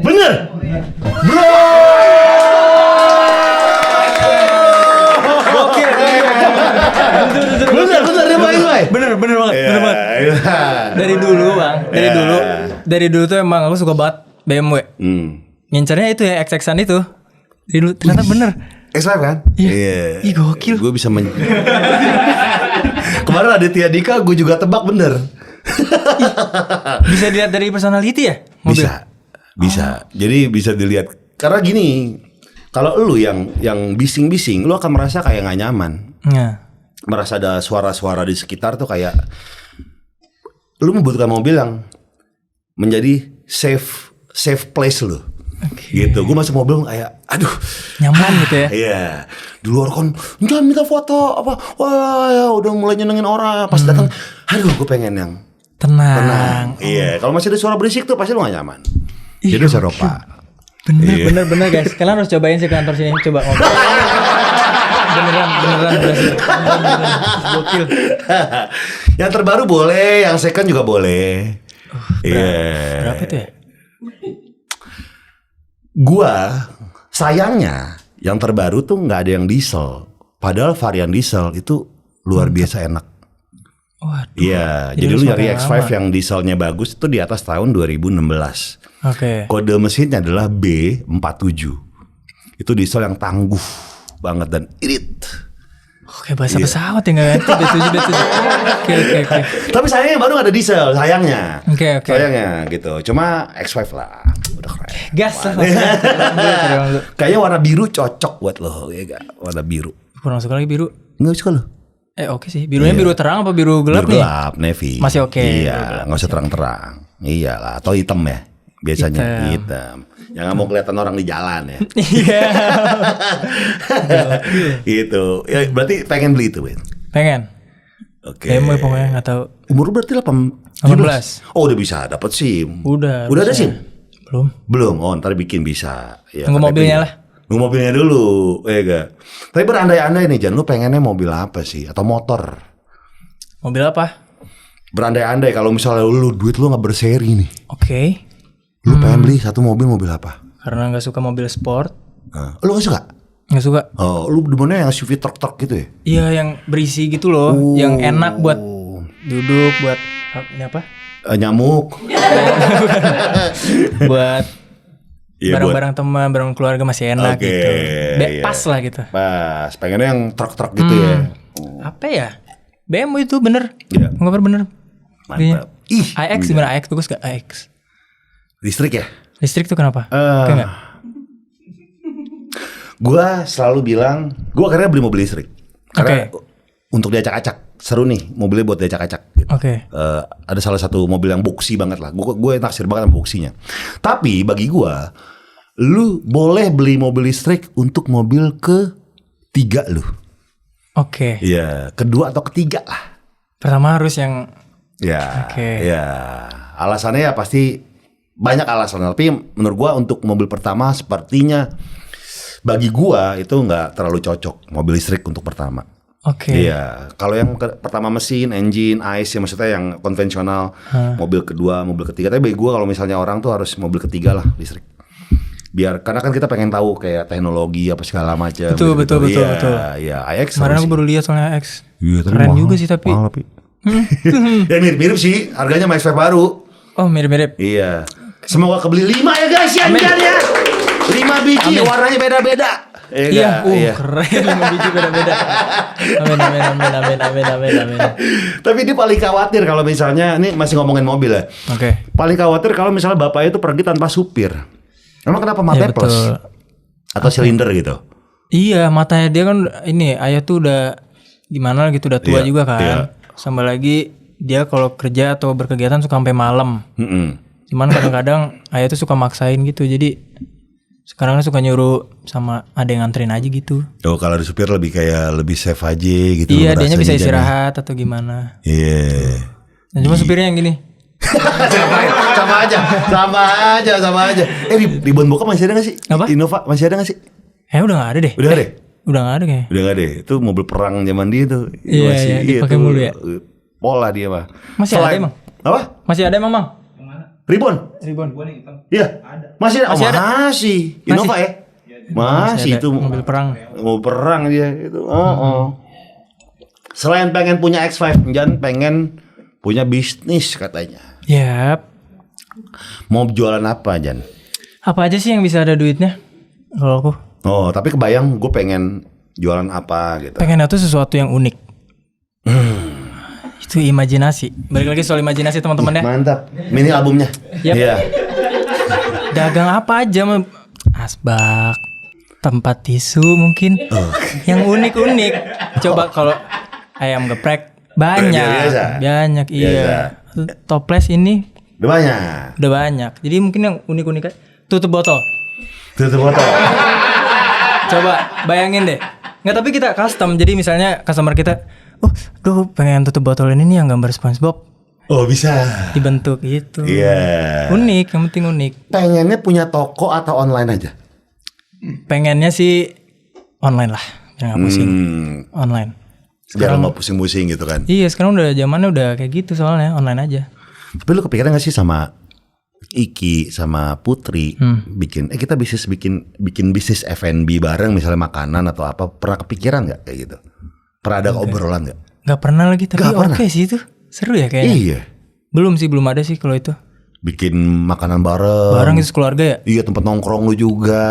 Bener. Bro. Gokil. Bener dia main. Bener banget. Dari dulu tuh emang aku suka banget BMW. Ngincernya itu ya XX-an itu. Dari dulu ternyata bener. X5 kan? Iya. Ih gokil. Gue bisa Kemarin Aditya Dika gue juga tebak bener. Bisa dilihat dari personality ya? Mobil? Bisa. Jadi bisa dilihat. Karena gini, kalau lu yang bising-bising, lu akan merasa kayak gak nyaman. Merasa ada suara-suara di sekitar tuh kayak lu membutuhkan mobil yang menjadi safe place lu. Gitu. Gue masuk mobil kayak aduh nyaman gitu ya. Iya. Di luar kan jangan minta foto apa. Wah ya udah mulai nyenengin orang. Pas datang aduh gue pengen yang tenang. Iya. Kalau masih ada suara berisik tuh pasti lu gak nyaman. Jadi harus Eropa. Bener guys. Kalian harus cobain sih kantor sini. Coba ngobrol. Beneran berhasil. Gokil. Yang terbaru boleh, yang second juga boleh. Berapa itu ya? Gua sayangnya yang terbaru tuh nggak ada yang diesel. Padahal varian diesel itu luar biasa enak. Iya, jadi lu nyari X5 yang dieselnya bagus itu di atas tahun 2016. Kode mesinnya adalah B47. Itu diesel yang tangguh banget dan irit. Bahasa pesawat ya nggak ngerti B7. Oke. Tapi sayangnya baru gak ada diesel, sayangnya. Oke. Sayangnya gitu. Cuma X5 lah, udah keren. Gas lah. Kayaknya warna biru cocok buat lo, ya gak? Warna biru. Kurang suka lagi biru. Nggak suka lo? Oke sih. Birunya biru terang apa biru gelap nih? Biru gelap, navy. Masih oke. Iya, nggak usah terang-terang. Iyalah, atau hitam ya. Biasanya hitam. Yang gak mau kelihatan orang di jalan ya. Iya. Gitu. Ya, berarti pengen beli itu, Win? Pengen. Oke. BMW pokoknya gak tahu. Umur berarti 18. Oh udah bisa dapat SIM. Udah ada SIM? Belum. Oh ntar bikin bisa. Ya, nunggu mobilnya lah. Nunggu mobilnya dulu. Enggak. Tapi berandai-andai nih Jan, lu pengennya mobil apa sih? Atau motor? Mobil apa? Berandai-andai kalau misalnya lu duit lu gak berseri nih. Oke. Lu pengen beli satu mobil apa? Karena gak suka mobil sport. Lu gak suka? Gak suka. Oh, lu demennya yang SUV truk-truk gitu ya? Iya, yang berisi gitu loh. Yang enak buat duduk, buat ini apa? Nyamuk. Buat barang-barang teman, barang keluarga masih enak gitu. Pas lah gitu. Pas. Pengennya yang truk-truk gitu ya. Apa ya? BMW itu bener. Iya. Nggak bener. Mantap. iX gimana? iX bagus gak? iX. Listrik ya? Listrik tuh kenapa? Enggak. Gua selalu bilang, gua akhirnya beli mobil listrik. Karena untuk diacak-acak, seru nih mobilnya buat diacak-acak. Gitu. Ada salah satu mobil yang boxy banget lah. Gue naksir banget sama boxy-nya. Tapi bagi gua, lu boleh beli mobil listrik untuk mobil ketiga lu. Oke. Iya, kedua atau ketiga lah. Pertama harus yang Ya, Oke. ya. Alasannya ya pasti banyak alasan. Tapi menurut gua untuk mobil pertama sepertinya bagi gua itu nggak terlalu cocok mobil listrik untuk pertama. Oke. Iya, kalau yang pertama mesin, engine, ICE, ya maksudnya yang konvensional, mobil kedua, mobil ketiga. Tapi bagi gua kalau misalnya orang tuh harus mobil ketiga lah listrik. Biar karena kan kita pengen tahu kayak teknologi apa segala macam. Betul. Iya, iX. Kemarin aku baru lihat soalnya X. Iya, tapi Keren mahal. juga sih tapi. Mahal, tapi. Ya mirip-mirip sih, harganya sama X5 baru. Oh mirip-mirip. Iya. Semoga kebeli 5 ya guys ya, ya. 5 biji, warnanya beda-beda. Iya, keren 5 biji beda-beda. Amin. Tapi dia paling khawatir kalau misalnya, ini masih ngomongin mobil ya. Oke. Paling khawatir kalau misalnya bapaknya itu pergi tanpa supir. Emang kenapa matanya plus? betul. Atau silinder gitu? Iya, matanya dia kan ini ayah tuh udah gimana gitu, udah tua Iya, juga kan. iya. Sama lagi dia kalau kerja atau berkegiatan suka sampai malam. Mm-mm. Cuman kadang-kadang ayah tuh suka maksain gitu. Jadi sekarang suka nyuruh sama ada yang nganterin aja gitu. Oh, kalau ada supir lebih kayak lebih safe aja gitu. Iya, dianya bisa rasanya jadi. istirahat atau gimana. Iya. Dan cuma supirnya yang gini. sama aja. Ribbon bokap masih ada gak sih? Apa? Innova masih ada gak sih? Udah gak ada deh. Udah ada? Udah gak ada kayaknya. Udah gak ada. Itu mobil perang zaman dia tuh. Iya, dipakai itu mulu ya. Pola dia mah. Masih ada emang? Apa? Masih ada emang, Mang? Ribbon? Ribbon. Iya. Masih ada. Masih ada. Masih. Innova ya? Masih ada. itu Mobil perang. Mobil perang dia itu. Selain pengen punya X5, Jan pengen punya bisnis katanya. Yap. Mau jualan apa, Jan? Apa aja sih yang bisa ada duitnya? Kalau aku Oh, tapi kebayang gue pengen jualan apa gitu. pengennya tuh sesuatu yang unik. Itu imajinasi. Balik lagi soal imajinasi teman-teman ya. Mantap. Mini albumnya. Yap. Iya. Dagang apa aja, asbak, tempat tisu mungkin. Yang unik-unik. Coba kalau ayam geprek banyak. Biasa. Banyak iya. Toples ini Udah banyak. udah banyak. Jadi mungkin yang unik-unik aja. Tutup botol. Tutup botol. Coba bayangin deh. Nggak, tapi kita custom. Jadi misalnya customer kita, duh pengen tutup botol ini nih yang gambar SpongeBob. Oh, bisa. Dibentuk gitu. Iya. Unik, yang penting unik. Pengennya punya toko atau online aja? Pengennya sih online lah, biar nggak pusing. Online. Biar lo nggak pusing-pusing gitu kan. Iya, sekarang udah zamannya udah kayak gitu soalnya, online aja. Tapi lu kepikiran gak sih sama Iki sama Putri kita bikin bisnis F&B bareng, misalnya makanan atau apa? Pernah kepikiran nggak kayak gitu? Pernah ada obrolan nggak? Nggak pernah lagi, tapi Nggak pernah. oke sih itu. Seru ya kayaknya. Iya. Belum ada sih kalau itu. Bikin makanan bareng. Bareng itu keluarga ya? Iya, tempat nongkrong lu juga.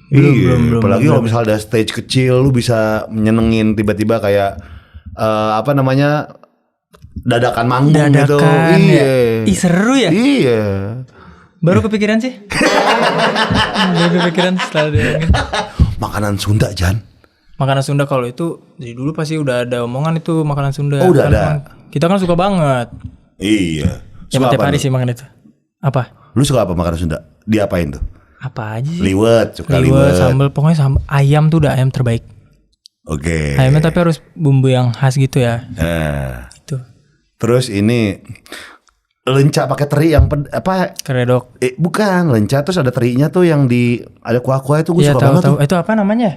Belum. Apalagi kalau misalnya ada stage kecil, lu bisa nyenengin tiba-tiba kayak dadakan manggung gitu. Dadakan Iya. ya. Ih, seru ya? Iya. Baru kepikiran sih. Baru kepikiran setelah diomongin. Makanan Sunda, Jan. Makanan Sunda kalau itu dari dulu pasti udah ada omongan itu makanan Sunda. Oh, udah Kan ada. Kita kan suka banget. Iya. Ya Suka tiap apa hari lu? sih makan itu. Apa? Lu suka apa makanan Sunda? Diapain tuh? Apa aja sih? Liwet, suka Liwet, liwet. sambal, pokoknya sambal. Ayam tuh udah ayam terbaik. Oke. Ayamnya tapi harus bumbu yang khas gitu ya. Nah, Itu. terus ini lenca pakai teri yang Keredok. bukan lenca, terus ada terinya tuh yang ada kuah-kuah itu gue Iya, suka banget tahu. tuh. Itu apa namanya?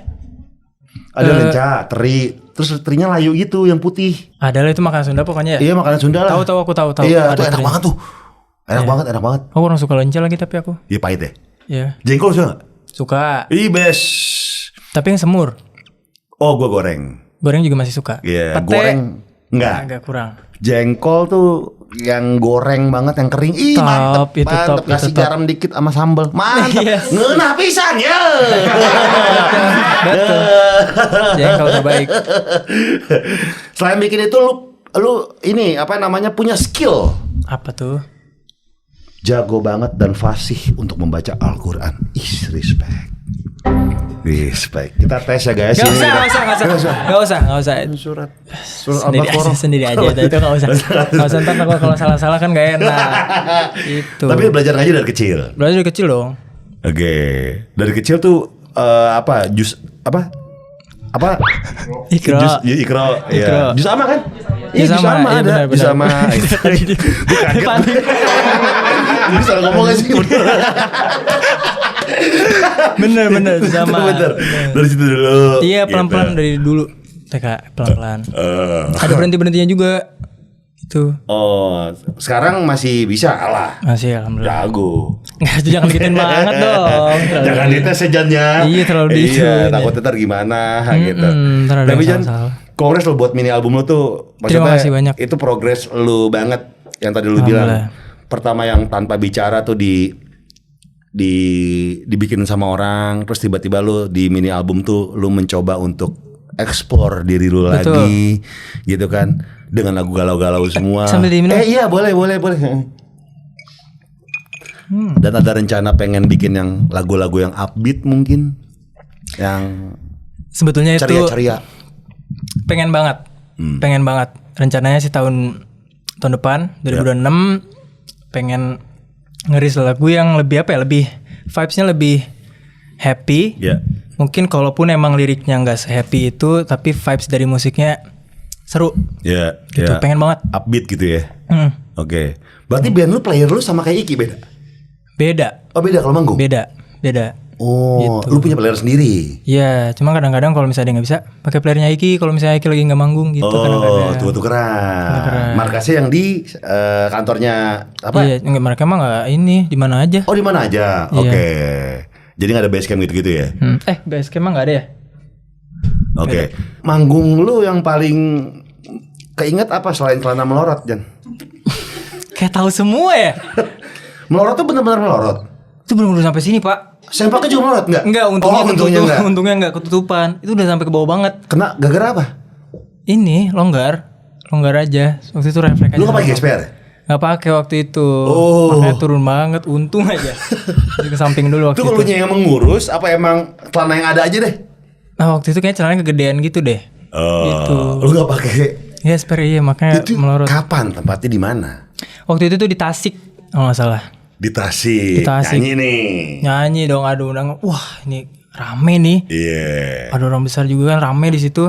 Ada lenca, teri, terus terinya layu gitu yang putih. Adalah itu makanan Sunda pokoknya ya. Iya, makanan Sunda lah. Tahu aku tahu. Iya, Ada tuh enak terinya. banget tuh. Enak banget. Aku kurang suka lenca lagi tapi aku. Iya, pahit ya. Iya. Jengkol suka gak? Suka. Ih, best. Tapi yang semur. Oh, gue goreng. Goreng juga masih suka. Iya, Pete goreng enggak. agak kurang. Jengkol tuh yang goreng banget, yang kering. Ih, Top, mantep. itu Mantep. top, Kasih itu top. garam dikit sama sambal. Mantep. Yes. Ngeunah pisan ya. Betul. Jengkol terbaik. Selain bikin itu lu ini punya skill. Apa tuh? Jago banget dan fasih untuk membaca Al-Quran. Respect. Kita tes ya guys. Gak Ini usah. Surat Sendiri aja. Itu gak usah. Gak usah, ntar kalau salah-salah kan gak enak. Itu. Tapi belajar ngaji dari kecil. Belajar dari kecil dong. Oke. Dari kecil tuh apa? Ikro. Ikro. Ikro. Ya. Jus sama kan? Jus Iya, sama, iya, ada. benar, Jus sama. Gue kaget. Jadi salah ngomong gak sih? Bener sama. Bener. Dari situ dulu. Iya, pelan-pelan gitu. dari dulu. TK pelan-pelan. Ada berhentinya juga. Itu. Oh, sekarang masih bisa lah. Masih alhamdulillah. Jago. Nggak, jangan gituin banget dong. Jangan dites sejannya. Iya, terlalu Iya, diituin. takutnya ntar gimana gitu. ntar ada Tapi yang Jan, salah-salah. kongres lo buat mini album lo tuh Terima kasih banyak. itu progres lo banget yang tadi lo bilang. Pertama yang tanpa bicara tuh dibikin sama orang, terus tiba-tiba lo di mini album tuh lo mencoba untuk explore diri lo lagi gitu kan, dengan lagu galau-galau semua. Sambil diminum. Iya boleh. Dan ada rencana pengen bikin yang lagu-lagu yang upbeat mungkin, yang sebetulnya itu ceria-ceria. pengen banget rencananya sih tahun depan 2026 pengen ngeris lagu yang lebih lebih vibes-nya lebih happy. Mungkin kalaupun emang liriknya nggak se-happy itu, tapi vibes dari musiknya seru. Gitu. Pengen banget Upbeat gitu ya. Oke. Berarti band lu, player lu sama kayak Iki beda? Oh beda kalau manggung? Beda. Oh gitu. Lu punya player sendiri? Iya, cuma kadang-kadang kalau misalnya dia nggak bisa pakai playernya Iki. Kalau misalnya Iki lagi nggak manggung gitu. Oh, tuker-tukeran. Markasnya yang di kantornya apa? Iya, mereka mah nggak ini, di mana aja. Oh di mana aja? Iya. Oke. Jadi nggak ada base camp gitu-gitu ya? Base camp mah nggak ada ya? Oke. Manggung lu yang paling keinget apa selain celana melorot, Jan? Kayak tahu semua ya. Melorot tuh benar-benar melorot. Itu belum sampai sini, Pak. Sempaknya juga melorot nggak? Enggak, untungnya untungnya enggak ketutupan. Itu udah sampai ke bawah banget. Kena gara-gara apa? Ini longgar aja. Waktu itu refleks aja. Lu nggak pakai gesper? Nggak pakai waktu itu. Oh. Makanya turun banget. Untung aja. Jadi ke samping dulu waktu itu. Itu kalau yang mengurus apa emang celana yang ada aja deh? Nah waktu itu kayaknya celananya kegedean gitu deh. Gitu. Lu nggak pakai? Ya gesper iya, makanya itu melorot. Kapan? Tempatnya di mana? Waktu itu tuh di Tasik, kalau nggak salah. Di Tasik. Nyanyi nih. Nyanyi dong, aduh undang. Wah ini rame nih. Iya. Ada orang besar juga kan rame di situ.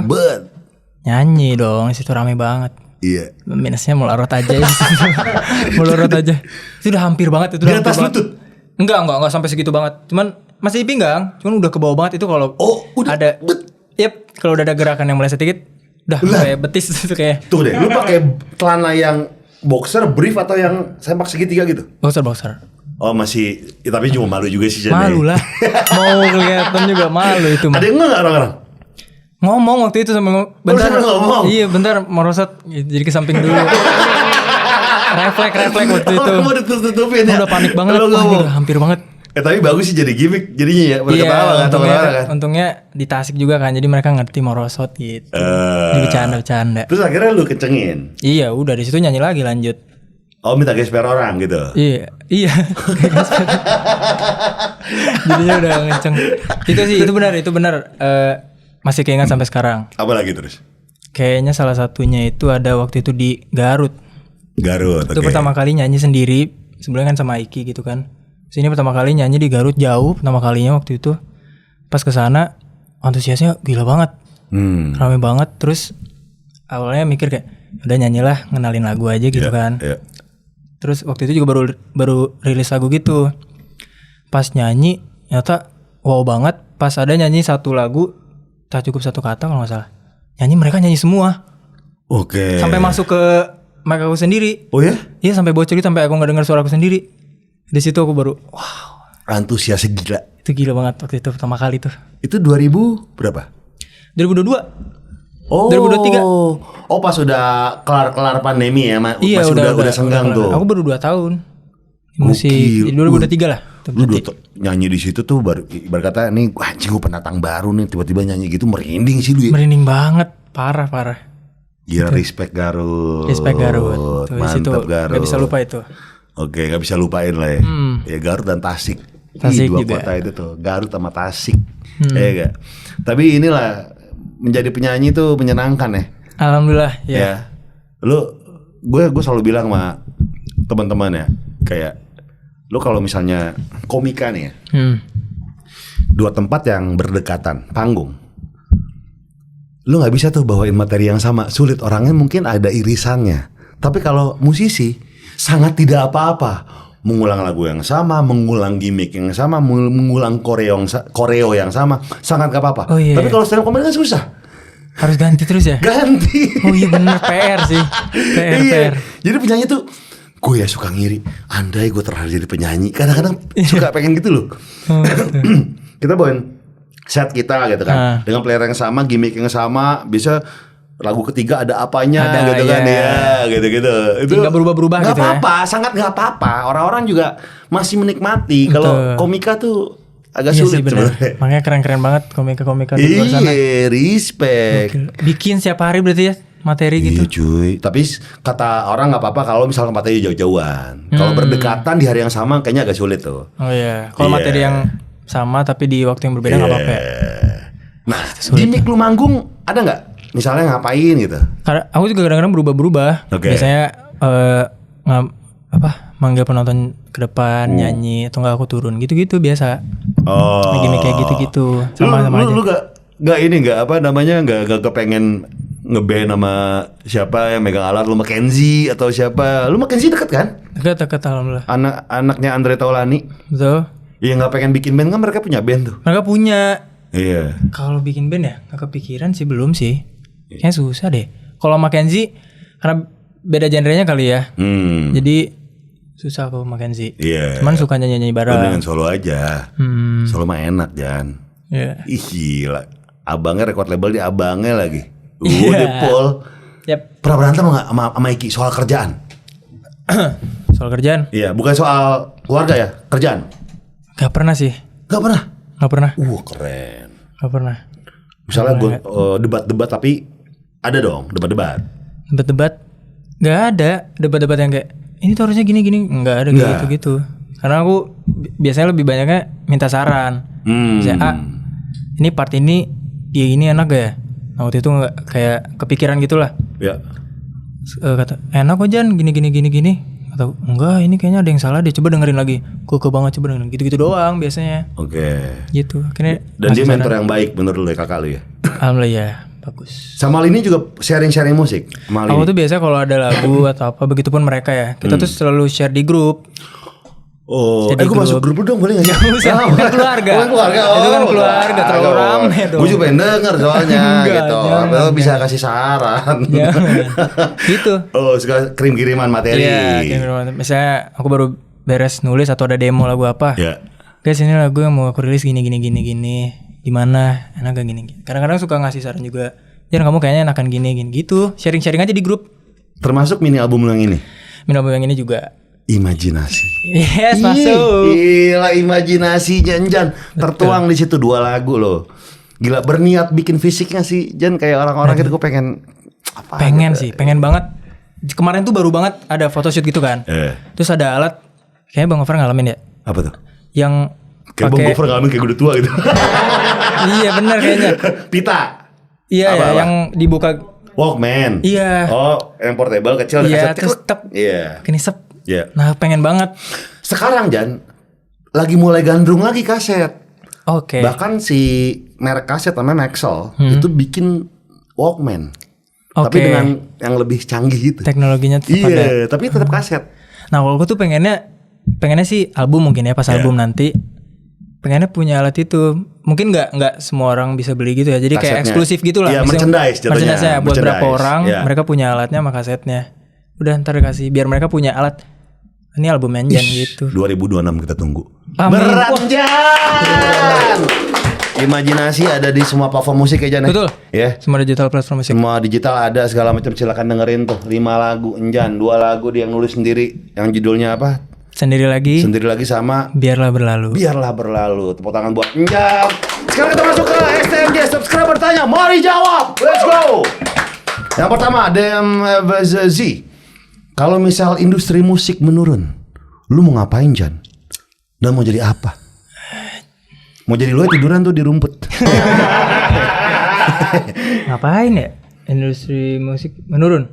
Nyanyi dong, di situ rame banget. Iya. Minusnya melorot aja ya. Melorot aja. Itu udah hampir banget itu. Di atas lutut? Enggak sampai segitu banget. Cuman masih di pinggang. Cuman udah ke bawah banget itu kalau ada. Yep, kalau udah ada gerakan yang mulai sedikit, udah kayak betis itu kayak. Tuh deh, lu pakai celana yang boxer, brief atau yang sempak segitiga gitu? Boxer. Oh masih, ya, tapi cuma malu juga sih. Malu lah. Mau kelihatan juga malu itu. Ada yang nggak orang-orang? Ngomong waktu itu sampai bentar. Ngomong. Iya bentar merosot, jadi ke samping dulu. refleks waktu itu. Mau ditutup-tutupin ya? Udah panik banget. Udah hampir banget. Tapi bagus sih jadi gimmick jadinya ya. Berketawa kan. Untungnya di Tasik juga kan, jadi mereka ngerti mau rosot gitu. Jadi bercanda. Terus akhirnya lu kencengin? Iya, udah di situ nyanyi lagi lanjut. Oh minta gesper orang gitu? Iya. Jadinya udah ngenceng. Itu benar. Masih keingat sampai sekarang. Apa lagi terus? Kayaknya salah satunya itu ada waktu itu di Garut. Itu pertama kali nyanyi sendiri. Sebelumnya kan sama Iki gitu kan. Sini pertama kali nyanyi di Garut, jauh pertama kalinya waktu itu. Pas kesana antusiasnya gila banget. Rame banget. Terus awalnya mikir kayak udah nyanyilah, ngenalin lagu aja gitu kan. Terus waktu itu juga baru rilis lagu gitu. Pas nyanyi ternyata wow banget. Pas ada nyanyi satu lagu tak cukup satu kata kalau gak salah, mereka nyanyi semua. Oke. Sampai masuk ke mic aku sendiri. Oh ya? Iya sampai bocor sampai aku gak dengar suara aku sendiri. Di situ aku baru wow. Antusiasnya gila. Itu gila banget waktu itu pertama kali tuh. Itu 2000 berapa? 2022. Oh. 2023. Oh pas udah kelar pandemi ya, iya, masih udah senggang tuh. Aku baru 2 tahun. Masih 2023 lah. Lu nyanyi di situ tuh baru berkata nih anjing gue pendatang baru nih, tiba-tiba nyanyi gitu merinding sih lu ya. Merinding banget, parah. Gila, respect Garut. Tuh, mantap Garut. Gak bisa lupa itu. Oke, gak bisa lupain lah ya. Ya Garut dan Tasik. Dua juga. Kota itu tuh, Garut sama Tasik. Ya gak? Tapi inilah menjadi penyanyi tuh menyenangkan ya. Alhamdulillah ya. Gue selalu bilang sama teman-teman ya, kayak lu kalau misalnya komika nih ya, 2 tempat yang berdekatan panggung, lu nggak bisa tuh bawain materi yang sama. Sulit, orangnya mungkin ada irisannya. Tapi kalau musisi sangat tidak apa-apa, mengulang lagu yang sama, mengulang gimmick yang sama, mengulang koreo yang sama, sangat gak apa-apa. Oh, iya. Tapi kalau stand up comedy kan susah. Harus ganti terus ya? Ganti. Oh iya bener, PR sih. PR. Jadi penyanyi tuh, gue ya suka ngiri. Andai gue terhadir jadi penyanyi, kadang-kadang suka pengen gitu loh. Kita bawain set kita gitu kan, dengan player yang sama, gimmick yang sama, bisa lagu ketiga ada apanya gitu kan ya, gitu-gitu. Itu nggak berubah-berubah gitu ya. Gak apa-apa, sangat gak apa-apa. Orang-orang juga masih menikmati. Kalau komika tuh agak sulit sebenarnya. Makanya keren-keren banget komika-komika di luar sana. Iya, respect. Bikin setiap hari berarti ya materi gitu. Iya cuy. Tapi kata orang gak apa-apa kalau misalnya materi jauh-jauhan. Kalau berdekatan di hari yang sama kayaknya agak sulit tuh. Oh iya. Kalau materi yang sama tapi di waktu yang berbeda gak apa-apa ya. Nah, gimmick lu manggung ada gak? Misalnya ngapain gitu? Karena aku juga kadang-kadang berubah-berubah. Biasanya manggil penonton ke depan, nyanyi, atau enggak aku turun gitu-gitu biasa. Oh. Gimmick kayak gitu-gitu. Sama-sama aja. Lu gak ini gak apa namanya gak kepengen ngeband sama siapa yang megang alat, lu Mackenzie atau siapa? Lu Mackenzie deket kan? Deket alhamdulillah. Anaknya Andre Taulani. Betul. Iya gak pengen bikin band kan, mereka punya band tuh. Mereka punya. Iya. Kalau bikin band ya gak kepikiran sih, belum sih. Kayaknya susah deh. Kalau Mackenzie karena beda genrenya kali ya. Jadi susah kalau Mackenzie. Iya. Cuman suka nyanyi bareng. Dengan solo aja. Solo mah enak Jan. Iya. Ih gila. Abangnya record label di abangnya lagi. Udah Paul. Yep. Pernah berantem gak sama Iki soal kerjaan? Soal kerjaan? Iya, bukan soal keluarga ya, kerjaan. Gak pernah sih. Gak pernah? Gak pernah. Keren. Gak pernah. Misalnya gue debat-debat tapi ada dong debat-debat. Debat-debat nggak ada. Debat-debat yang kayak ini tuh harusnya gini-gini, nggak ada gitu-gitu. Karena aku biasanya lebih banyaknya minta saran. Misalnya ini part ini dia ini enak gak ya? Nah, waktu itu nggak kayak kepikiran gitulah. Ya. Kata enak kok Jan, gini. Atau enggak, ini kayaknya ada yang salah deh, coba dengerin lagi. Kok banget, coba dengerin. Gitu-gitu doang biasanya. Oke. Gitu. Akhirnya dan dia mentor yang baik menurut lu ya, kakak lu ya? Alhamdulillah ya, bagus. Sama ini juga sharing-sharing musik. Aku tuh biasa kalau ada lagu atau apa, begitupun mereka ya, kita tuh selalu share di grup. Oh, gue masuk grup lu dong, boleh gak ya? Kan keluarga. Itu kan keluarga, terlalu rame dong. Gue juga pengen denger soalnya gitu. Jangan. Bisa kasih saran. Gitu. Oh, suka kirim-kiriman materi. Iya, kirim-kiriman. Misalnya aku baru beres nulis atau ada demo lagu apa. Iya. Guys, ini lagu yang mau aku rilis gini. Gimana? Enak gak gini? Kadang-kadang suka ngasih saran juga. Jangan kamu kayaknya enakan gini gitu. Sharing-sharing aja di grup. Termasuk mini album yang ini. Mini album yang ini juga. Imajinasi. Yes, masuk. Gila, imajinasi Jan. Tertuang di situ 2 lagu loh. Gila, berniat bikin fisiknya sih Jan, kayak orang-orang gitu. Gue pengen apa? Pengen banget. Kemarin tuh baru banget ada photoshoot gitu kan. Terus ada alat, kayaknya Bang Gofar ngalamin ya. Apa tuh? Yang kayak Bang Gofar ngalamin kayak gue udah tua gitu. Iya benar kayaknya. Pita. Iya ya, yang dibuka Walkman. Iya. Oh, yang portable kecil. Iya, terus tep. Iya. Kenisep. Iya. Nah, pengen banget. Sekarang Jan lagi mulai gandrung lagi kaset. Oke. Bahkan si merek kaset namanya Maxell itu bikin Walkman. Tapi dengan yang lebih canggih gitu. Teknologinya tetap ada. Tapi tetap kaset. Nah, kalau aku tuh pengennya sih album mungkin ya, pas album nanti pengennya punya alat itu. Mungkin nggak semua orang bisa beli gitu ya. Jadi kasetnya kayak eksklusif gitu lah. Iya, merchandise buat berapa orang, mereka punya alatnya sama kasetnya. Udah ntar kasih biar mereka punya alat. Ini album Jan gitu. 2026 kita tunggu. Berat Jan. Imajinasi ada di semua platform musik ya Jan. Betul. Ya. Semua digital platform musik. Semua digital ada segala macam, silakan dengerin tuh 5 lagu Jan, 2 lagu dia yang nulis sendiri. Yang judulnya apa? Sendiri lagi sama Biarlah Berlalu. Tepuk tangan buat Jan. Sekarang kita masuk ke STMJ. Subscriber tanya, mari jawab. Let's go. Yang pertama DMZ. Kalau misal industri musik menurun, lu mau ngapain Jan? Dan mau jadi apa? Mau jadi lu tiduran tuh di rumput. Ngapain ya? Industri musik menurun.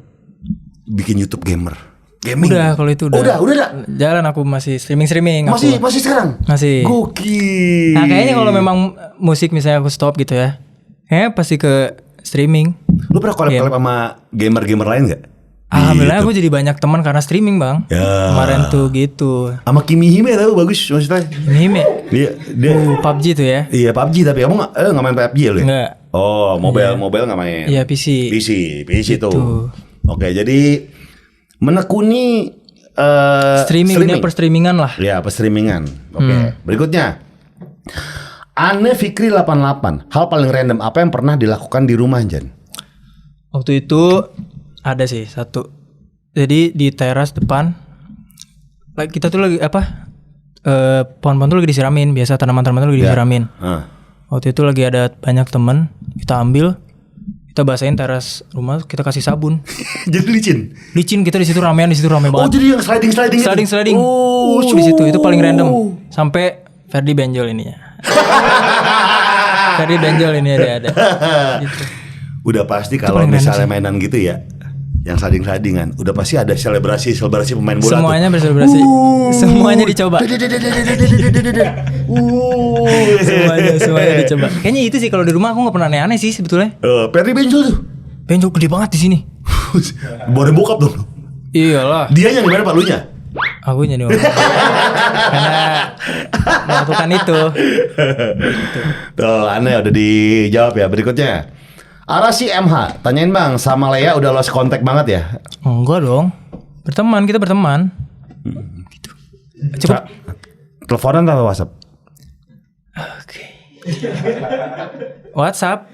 Bikin YouTube gamer. Gaming. Udah kalau itu udah. Udah. Jalan aku masih streaming. Masih sekarang? Masih. Gokil. Nah kayaknya kalau memang musik misalnya aku stop gitu ya, kayaknya pasti ke streaming. Lu pernah collab sama gamer-gamer lain gak? Alhamdulillah aku jadi banyak teman karena streaming bang. Ya. Kemarin tuh gitu. Sama Kimi Hime tau bagus maksudnya. Hime. Dia PUBG tuh ya? Iya PUBG tapi kamu nggak main PUBG lu ya? Enggak. Oh mobile nggak main? Iya PC. PC tuh. Oke jadi menekuni streaming. Dunia perstreamingan lah. Ya perstreamingan. Oke. Berikutnya Ane Fikri 88. Hal paling random apa yang pernah dilakukan di rumah Jan? Waktu itu ada sih satu. Jadi di teras depan kita tuh lagi pohon-pohon tuh lagi disiramin. Biasa tanaman-tanaman tuh lagi disiramin. Waktu itu lagi ada banyak temen. Kita ambil, kita basahin teras rumah, kita kasih sabun. Jadi licin Kita di situ ramean, di situ rame banget. Oh jadi yang sliding. Oh di situ itu paling random. Sampai Ferdi benjol ininya. Ferdi benjol ini ada. Gitu. Udah pasti kalau misalnya mainan gitu ya, yang sliding-slidingan, udah pasti ada selebrasi pemain bola. Semuanya berselebrasi. Semuanya dicoba. Semuanya dicoba. Kayaknya itu sih kalau di rumah aku nggak pernah aneh-aneh sih sebetulnya. Ferdi benjol tuh. Benjol gede banget di sini. Boleh bokap dong. Iyalah. Dia yang gimana Pak Lunya? Aku jadi orang. Karena melakukan itu. Tuh, aneh udah dijawab ya. Berikutnya. Arasi MH, tanyain bang, sama Lea udah lost contact banget ya? Enggak dong. Kita berteman. Gitu. Coba. Teleponan atau WhatsApp? Oke. WhatsApp.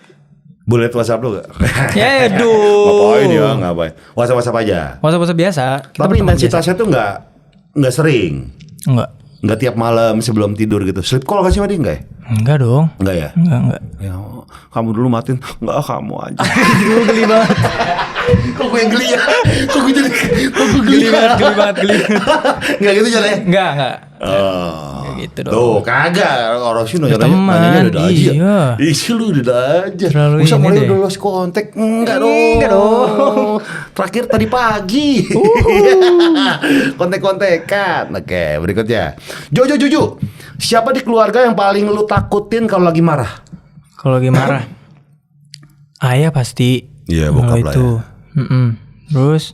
Boleh WhatsApp lu gak? Ya aduh. Ngapain? WhatsApp aja. WhatsApp biasa. Tapi intensitasnya tuh nggak sering. Nggak tiap malam sebelum tidur gitu. Sleep call kasih sama dia nggak ya? Enggak dong. Enggak ya? Enggak. Ya, kamu dulu matiin. Enggak, kamu aja. Gue geli banget. Kok gue yang geli ya? Kok gue geli banget. Enggak gitu caranya? Enggak. Oh, gitu dong. Tuh, kagak. Orang sih nanya udah aja. Isi lu udah aja. Masa mulai udah lost contact? Enggak dong. Terakhir tadi pagi. Kontek-kontekan. Oke, berikutnya. Jojo. Siapa di keluarga yang paling lu takutin kalau lagi marah? Kalau lagi marah, ayah pasti. Iya, bokap lah itu. Ya. Terus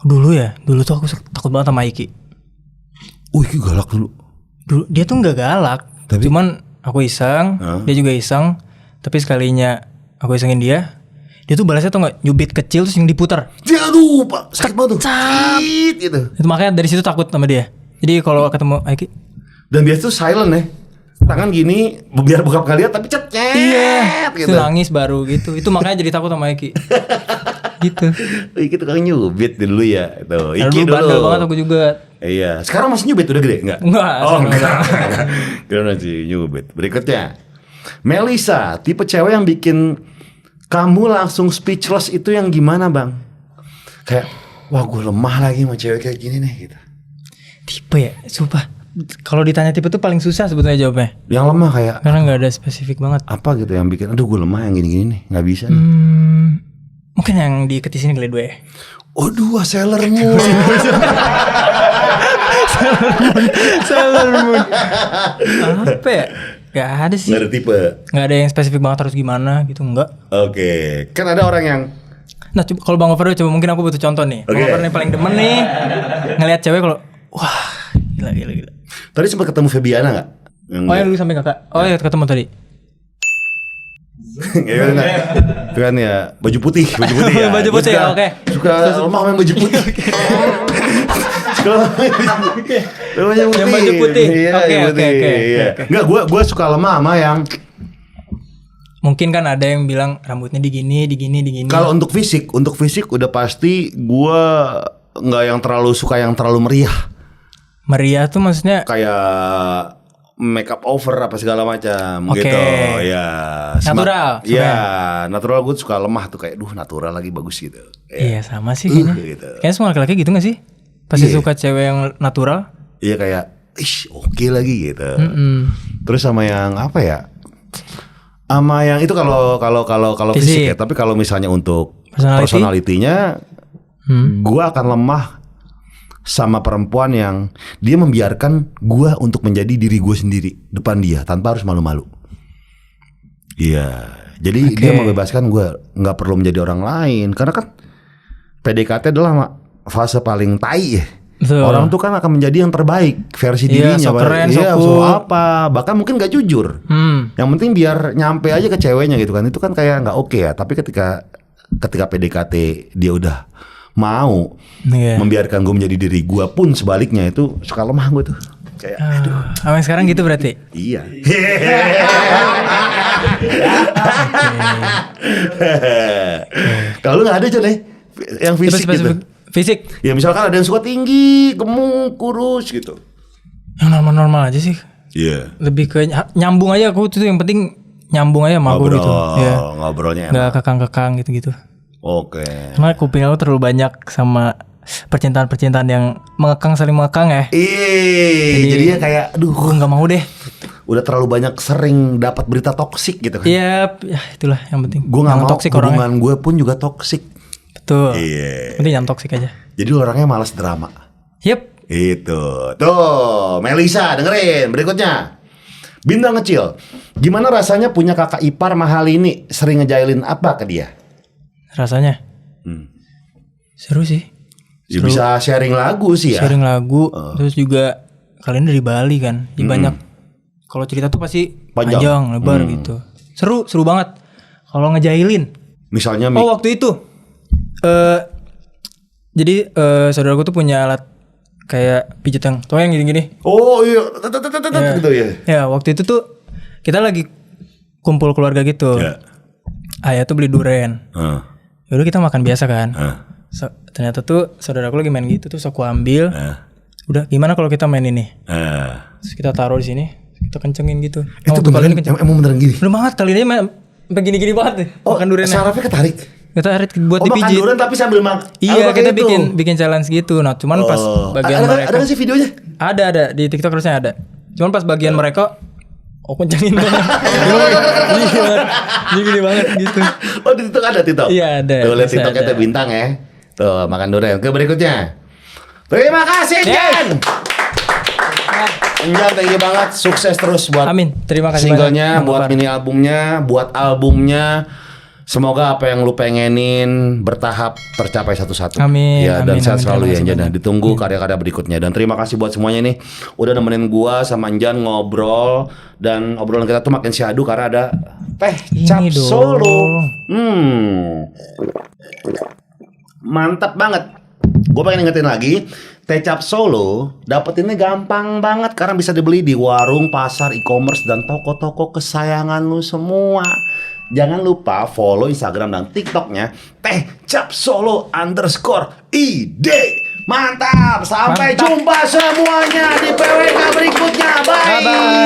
dulu tuh aku takut banget sama Iki. Iki galak dulu. Dia tuh nggak galak, cuman aku iseng, dia juga iseng. Tapi sekalinya aku isengin dia tuh balasnya tuh nggak nyubit kecil terus yang diputar. Aduh, Pak, sakit banget tuh. Sakit gitu. Itu makanya dari situ takut sama dia. Jadi kalau ketemu Iki. Dan biasa tuh silent ya. Tangan gini biar bokap gak lihat tapi cet. Iya. Gitu. Itu nangis baru gitu. Itu makanya jadi takut sama Iki. Gitu. Iki tukang nyubit dulu ya. Itu Iki dulu. Bandel banget aku juga. Iya. Sekarang masih nyubit udah gede enggak? Enggak. Oh enggak. Kira masih nyubit. Berikutnya. Melisa, tipe cewek yang bikin kamu langsung speechless itu yang gimana bang? Kayak wah gue lemah lagi sama cewek kayak gini nih gitu. Tipe ya, sumpah. Kalau ditanya tipe tuh paling susah sebetulnya jawabnya. Yang lemah kayak karena nggak ada spesifik banget. Apa gitu yang bikin aduh gue lemah yang gini-gini nih nggak bisa nih. Mungkin yang diikat di sini kali dua ya. Oh dua Sailor Moon. Sailor Moon. Apa ya? Gak ada sih. Gak ada tipe. Gak ada yang spesifik banget harus gimana gitu, enggak. Oke. Kan ada orang yang nah coba, kalau Bang Gover coba mungkin aku butuh contoh nih. Bang Gover nih paling demen nih ngelihat cewek kalau wah gila. Tadi sempat ketemu Febiana gak? Yang dulu sampai kakak. Oh ya ketemu tadi. Itu kan ya baju putih ya. Baju putih ya, oke. Suka lemah main baju putih. Yang baju putih. Oke. Enggak, gue suka lemah sama yang mungkin kan ada yang bilang rambutnya digini. Kalau untuk fisik udah pasti gue nggak yang terlalu suka yang terlalu meriah. Meriah tuh maksudnya kayak makeup over apa segala macam gitu ya. Natural. Iya, natural gue suka lemah tuh kayak natural lagi bagus gitu. Iya sama sih kayaknya. Gitu. Kayaknya semua laki-laki gitu gak sih? Pasti suka cewek yang natural. Iya kayak oke lagi gitu. Terus sama yang apa ya? Sama yang itu kalau fisik ya, tapi kalau misalnya untuk personalitinya gue akan lemah sama perempuan yang dia membiarkan gue untuk menjadi diri gue sendiri depan dia tanpa harus malu-malu. Iya. Jadi dia membebaskan gue nggak perlu menjadi orang lain karena kan PDKT adalah fase paling tai ya. Betul. Orang tuh kan akan menjadi yang terbaik versi dirinya. So keren, iya, so so cool. apa. Bahkan mungkin gak jujur. Yang penting biar nyampe aja ke ceweknya gitu kan. Itu kan kayak gak oke ya. Tapi ketika PDKT dia udah mau membiarkan gue menjadi diri gue pun sebaliknya itu suka lemah gue tuh. Kayak aduh. Sampai sekarang gitu berarti? Iya. Kalau lu gak ada John yang fisik gitu. Fisik? Ya misalkan ada yang suka tinggi, gemuk, kurus gitu. Yang normal-normal aja sih. Iya. Lebih ke nyambung aja aku tuh yang penting nyambung aja sama aku gitu. Iya. Ngobrolnya enak. Gak kekang-kekang gitu-gitu. Oke. Karena kuping aku terlalu banyak sama percintaan-percintaan yang saling mengekang ya. Jadinya kayak aduh gue gak mau deh. Udah terlalu banyak sering dapat berita toksik gitu kan. Iya, ya itulah yang penting. Gue gak mau toksik hubungan gue pun juga toksik. Betul. Iya. Penting yang toksik aja. Jadi lu orangnya malas drama. Yep. Itu. Tuh, Melisa dengerin berikutnya. Bintang kecil. Gimana rasanya punya kakak ipar mahal ini? Sering ngejailin apa ke dia? Rasanya? Seru sih. Ya, bisa sharing lagu sih ya. Sharing lagu. Terus juga kalian dari Bali kan. Ya banyak. Kalau cerita tuh pasti panjang lebar gitu. Seru banget. Kalau ngejailin. Misalnya waktu itu. Jadi saudaraku tuh punya alat kayak pijat yang tuh yang gini-gini. Oh iya, gitu ya. Ya waktu itu tuh kita lagi kumpul keluarga gitu. Ayah tuh beli duren. Yaudah kita makan biasa kan. Ternyata tuh saudaraku lagi main gitu tuh aku ambil. Udah gimana kalau kita main ini? Terus kita taruh di sini, kita kencengin gitu. Itu beneran, emang beneran gini? Belum banget kali ini begini-gini banget deh. Makan durennya. Sarafnya ketarik. Kita buat dipijit. Makan durian tapi sambil makan. Iya, kita bikin challenge gitu. Nah, cuman pas bagian mereka. Ada nggak sih videonya? Ada di TikTok harusnya ada. Cuman pas bagian mereka kencengin banget. Gini banget gitu. Oh, di TikTok ada TikTok? Iya, ada. Tuh lihat TikToknya tuh bintang ya. Tuh makan durian. Ke berikutnya. Terima kasih Jan. Jan, thank you banget. Sukses terus buat Amin. Terima kasih singlenya, buat mini albumnya, buat albumnya. Semoga apa yang lu pengenin bertahap tercapai satu-satu. Amin. Ya, dan sehat selalu ya Jan. Ditunggu Iya. karya-karya berikutnya. Dan terima kasih buat semuanya nih udah nemenin gua sama Jan ngobrol, dan obrolan kita tuh makin syahdu karena ada teh cap Solo. Mantap banget. Gue pengen ingetin lagi, teh cap Solo dapetinnya gampang banget karena bisa dibeli di warung, pasar, e-commerce, dan toko-toko kesayangan lu semua. Jangan lupa follow Instagram dan TikToknya @tehcapsolo_id. Mantap. Sampai jumpa semuanya di PWK berikutnya. Bye.